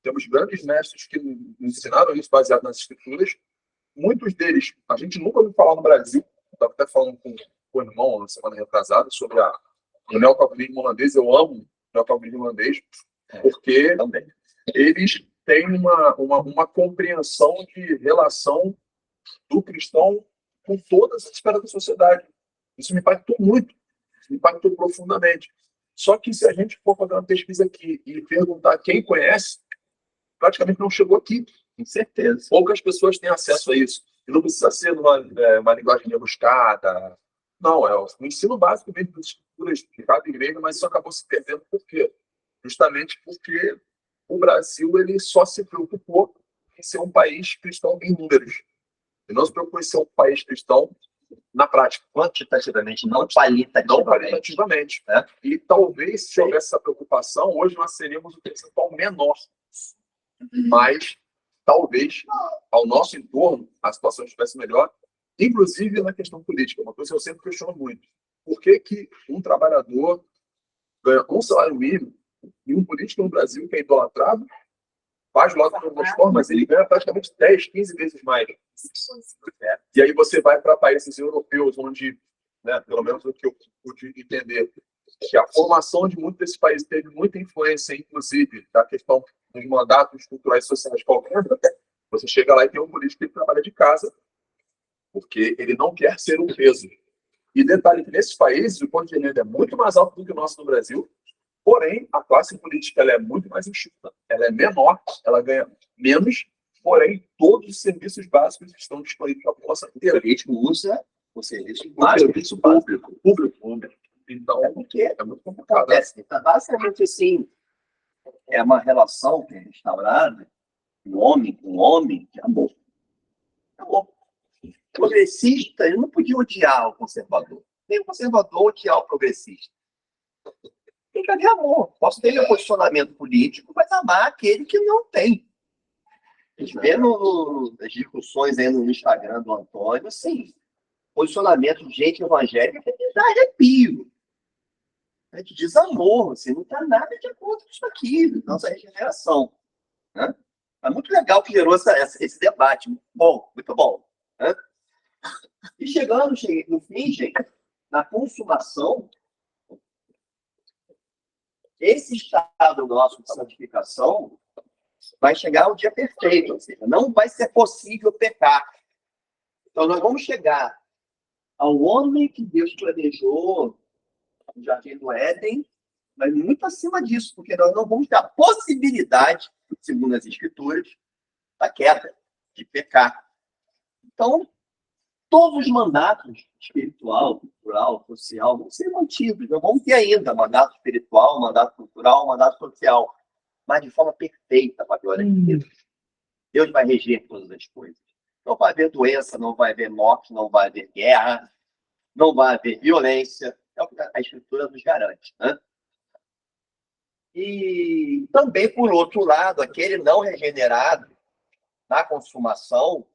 Temos grandes mestres que nos ensinaram isso baseado nas escrituras. Muitos deles, a gente nunca ouviu falar no Brasil. Eu estava até falando com o irmão na semana retrasada sobre o neocalvinismo holandês. Eu amo o neocalvinismo holandês porque também eles têm uma compreensão de relação do cristão com todas as esferas da sociedade. Isso me impactou muito, me impactou profundamente. Só que se a gente for fazer uma pesquisa aqui e perguntar quem conhece, praticamente não chegou aqui.
Com certeza.
Poucas pessoas têm acesso a isso. E não precisa ser uma linguagem rebuscada. Não, é o ensino básico mesmo das escrituras de cada igreja, mas isso acabou se perdendo por quê? Justamente porque o Brasil ele só se preocupou em ser um país cristão em números. E não se preocupou em ser um país cristão na prática.
Quantitativamente, não qualitativamente.
Né? E talvez, se houvesse essa preocupação, hoje nós seríamos um percentual menor. Mas, talvez, ao nosso entorno, a situação estivesse melhor, inclusive na questão política. Uma coisa que eu sempre questiono muito. Por que um trabalhador ganha um salário mínimo e um político no Brasil que é idolatrado, faz logo de algumas formas, ele ganha praticamente 10, 15 vezes mais. E aí você vai para países europeus, onde, né, pelo menos o que eu pude entender, que a formação de muitos desses países teve muita influência, inclusive, da questão dos mandatos culturais e sociais qualquer. Você chega lá e tem um político que trabalha de casa, porque ele não quer ser um peso. E detalhe que nesses países, o ponto de renda é muito mais alto do que o nosso no Brasil, porém, a classe política ela é muito mais enxuta, ela é menor, ela ganha menos, porém, todos os serviços básicos estão disponíveis para a população inteira.
O político usa o serviço
público. Então, é muito complicado.
Basicamente, assim, é uma relação que é instaurada um homem de amor. Amor. O progressista, ele não podia odiar o conservador. Nem o conservador odiar o progressista. Tem que haver amor. Posso ter meu posicionamento político, mas amar aquele que não tem. A gente vê nas discussões aí no Instagram do Antônio, assim, posicionamento de gente evangélica que me dá arrepio. É de desamor, assim, não está nada de acordo com isso aqui, nossa regeneração. Né? É muito legal que gerou esse debate. Muito bom, muito bom. Né? E chegando no fim, gente, na consumação, esse estado nosso de santificação vai chegar ao dia perfeito, ou seja, não vai ser possível pecar. Então, nós vamos chegar ao homem que Deus planejou no Jardim do Éden, mas muito acima disso, porque nós não vamos ter a possibilidade, segundo as Escrituras, da queda, de pecar. Então, todos os mandatos espiritual, cultural, social vão ser mantidos. Nós vamos ter ainda mandato espiritual, mandato cultural, mandato social, mas de forma perfeita para a glória de Deus. Deus vai reger todas as coisas. Não vai haver doença, não vai haver morte, não vai haver guerra, não vai haver violência. É o que a Escritura nos garante. Né? E também, por outro lado, aquele não regenerado, na consumação,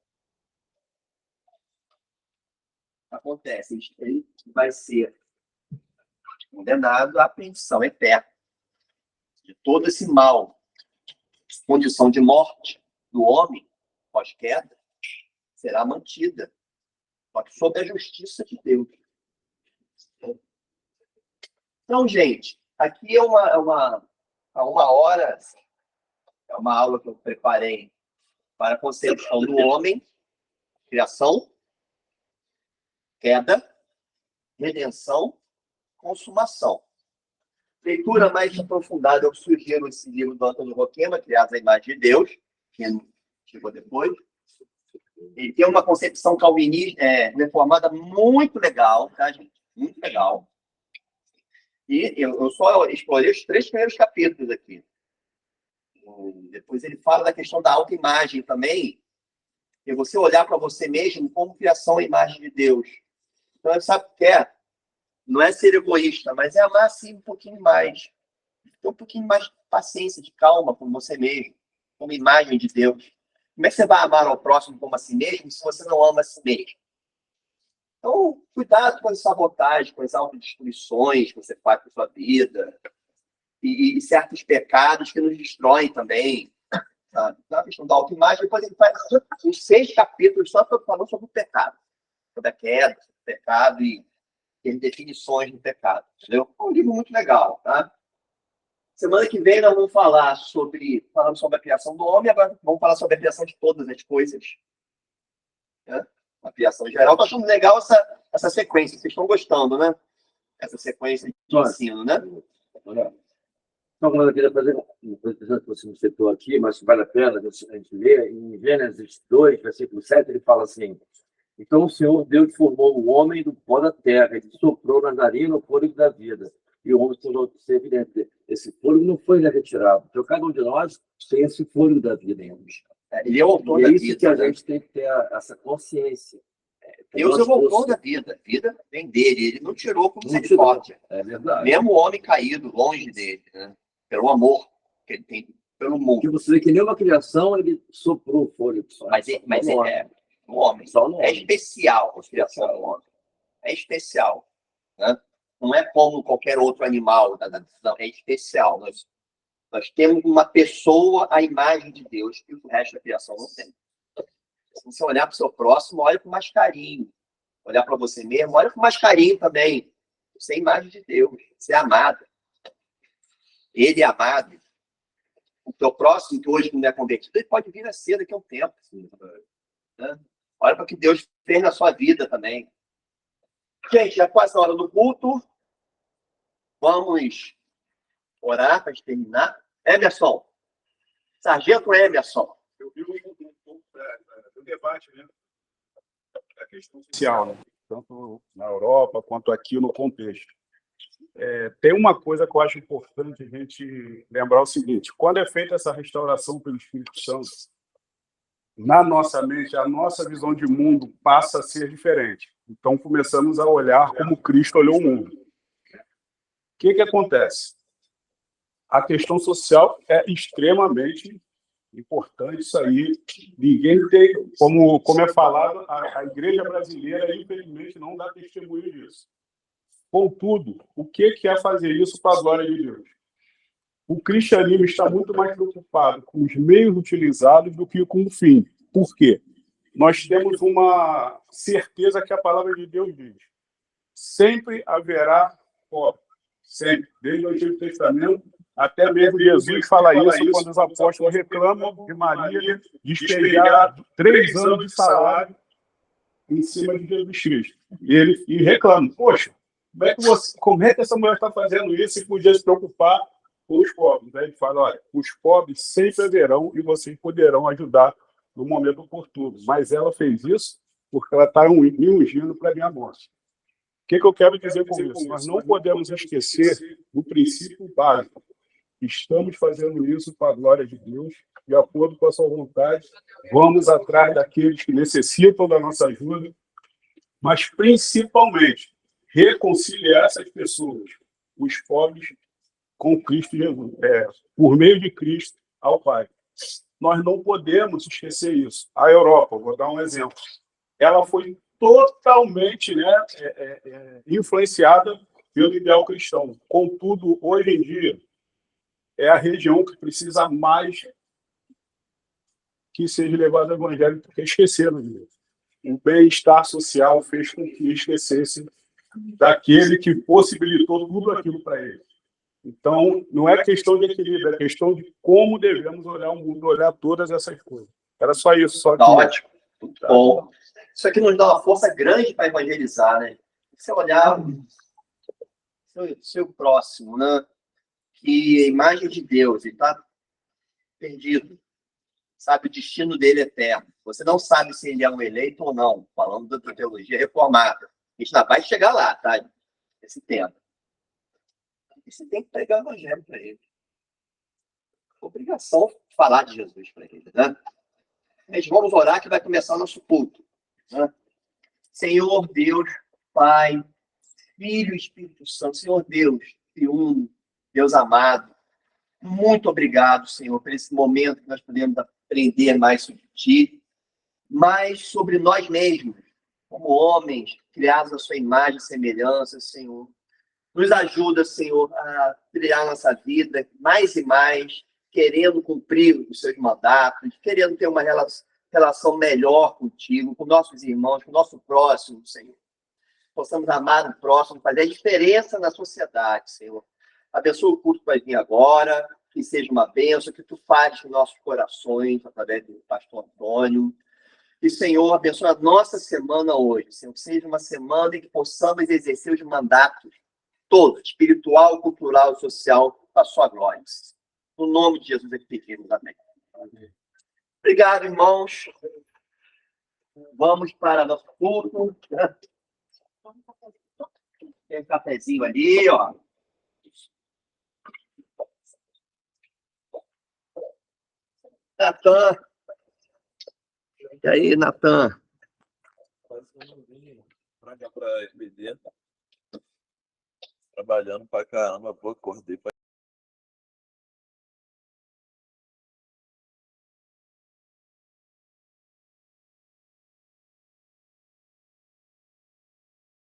acontece, ele vai ser condenado à perdição eterna. De todo esse mal, condição de morte do homem, pós-queda, será mantida, só que sob a justiça de Deus. Então, gente, aqui é uma hora, é uma aula que eu preparei para a concepção do homem, criação, queda, redenção, consumação. Leitura mais aprofundada, eu sugiro esse livro do Antônio Roquema, Criados à Imagem de Deus, que chegou depois. Ele tem uma concepção calvinista, reformada muito legal, tá, gente? Muito legal. E eu só explorei os 3 primeiros capítulos aqui. Depois ele fala da questão da autoimagem também, e você olhar para você mesmo como criação à imagem de Deus. Então, sabe o que é? Não é ser egoísta, mas é amar assim um pouquinho mais. Ter um pouquinho mais de paciência, de calma com você mesmo, como imagem de Deus. Como é que você vai amar ao próximo como a si mesmo se você não ama a si mesmo? Então, cuidado com as sabotagens, com as autodestruições que você faz com a sua vida. E certos pecados que nos destroem também. Sabe? A questão da autoimagem, depois ele faz uns 6 capítulos só falando sobre o pecado. Sobre a queda, sobre o pecado e as definições do pecado. Entendeu? É um livro muito legal, tá? Semana que vem nós vamos falar falando sobre a criação do homem, agora vamos falar sobre a criação de todas as coisas. Né? A criação em geral. Estou achando legal essa sequência. Vocês estão gostando, né? Essa sequência de ensino, né?
Então, eu queria fazer uma coisa que você não citou aqui, mas vale a pena a gente ler. Em Gênesis 2, versículo 7, ele fala assim: então o Senhor Deus formou o homem do pó da terra, e soprou na narina o fôlego da vida. E o homem tornou-se evidente. Esse fôlego não foi retirado. Então, cada um de nós tem esse fôlego da vida em nós.
Ele é o autor
e
da
é isso
vida,
que a
né?
gente tem que ter essa consciência.
Deus é o autor da vida. A vida vem dele. Ele não tirou por misericórdia.
É verdade.
Mesmo o homem caído, longe dele, né? Pelo amor que ele tem pelo mundo.
Porque você vê que nenhuma criação ele soprou o fôlego.
Mas no homem.
Só no homem.
É especial a criação do homem. É especial. Né? Não é como qualquer outro animal da nação. É especial. Nós temos uma pessoa à imagem de Deus que o resto da criação não tem. Se você olhar para o seu próximo, olha com mais carinho. Olhar para você mesmo, olha com mais carinho também. Você é a imagem de Deus. Você é amada. Ele é amado. O teu próximo, que hoje não é convertido, ele pode vir a ser daqui a um tempo. Né? Olha para o que Deus fez na sua vida também. Gente, já quase na hora do culto. Vamos orar para terminar. Emerson. Sargento Emerson.
Eu vi o debate, né? A questão social, né? Tanto na Europa quanto aqui no contexto. Tem uma coisa que eu acho importante a gente lembrar o seguinte: quando é feita essa restauração pelo Espírito Santo,
na nossa mente, a nossa visão de mundo passa a ser diferente. Então, começamos a olhar como Cristo olhou o mundo. O que acontece? A questão social é extremamente importante, isso aí. Ninguém tem, como é falado, a igreja brasileira, infelizmente, não dá testemunho disso. Contudo, o que é fazer isso para a glória de Deus? O cristianismo está muito mais preocupado com os meios utilizados do que com o fim. Por quê? Nós temos uma certeza que a palavra de Deus diz: sempre haverá pobre. Sempre. Desde o Antigo Testamento, até mesmo Jesus fala isso quando os apóstolos reclamam de Maria despejar 3 anos de salário em cima de Jesus Cristo. E reclama: poxa, como é que essa mulher está fazendo isso e podia se preocupar com os pobres? Aí ele fala: olha, os pobres sempre haverão e vocês poderão ajudar no momento oportuno. Mas ela fez isso porque ela está me ungindo para a minha morte. O que eu quero dizer com isso? Nós não podemos esquecer do princípio básico. Estamos fazendo isso para a glória de Deus, de acordo com a sua vontade. Vamos atrás daqueles que necessitam da nossa ajuda, mas principalmente reconciliar essas pessoas, os pobres, com Cristo Jesus, por meio de Cristo ao Pai. Nós não podemos esquecer isso. A Europa, vou dar um exemplo, ela foi totalmente influenciada pelo ideal cristão. Contudo, hoje em dia, é a região que precisa mais que seja levado ao evangelho, porque esqueceram disso. O bem-estar social fez com que esquecessem daquele que possibilitou tudo aquilo para eles. Então, não é questão de equilíbrio, é questão de como devemos olhar o mundo, olhar todas essas coisas. Era só isso. Só que...
Ótimo. Muito bom. Isso aqui nos dá uma força grande para evangelizar, né? Você olhar o seu próximo, né? Que a imagem de Deus, ele está perdido. Sabe, o destino dele é eterno. Você não sabe se ele é um eleito ou não, falando da teologia reformada. A gente ainda vai chegar lá, tá? Esse tema. E você tem que pregar o evangelho para ele. Obrigação de falar de Jesus para ele, né? Mas vamos orar que vai começar o nosso culto, né? Senhor Deus, Pai, Filho e Espírito Santo, Senhor Deus, Deus amado, muito obrigado, Senhor, por esse momento que nós podemos aprender mais sobre Ti, mais sobre nós mesmos, como homens, criados à Sua imagem e semelhança, Senhor. Nos ajuda, Senhor, a criar nossa vida mais e mais, querendo cumprir os Seus mandatos, querendo ter uma relação melhor contigo, com nossos irmãos, com o nosso próximo, Senhor. Possamos amar o próximo, fazer a diferença na sociedade, Senhor. Abençoa o culto que vai vir agora, que seja uma bênção, que Tu fales em nossos corações, através do pastor Antônio. E, Senhor, abençoa a nossa semana hoje, Senhor, que seja uma semana em que possamos exercer os mandatos todos, espiritual, cultural e social, para a Sua glória. No nome de Jesus é que pedimos. Amém. Obrigado, irmãos. Vamos para nosso culto. Tem um cafezinho ali, ó. Natan. E aí, Natan?
Para RBD, trabalhando pra caramba, pô, acordei pra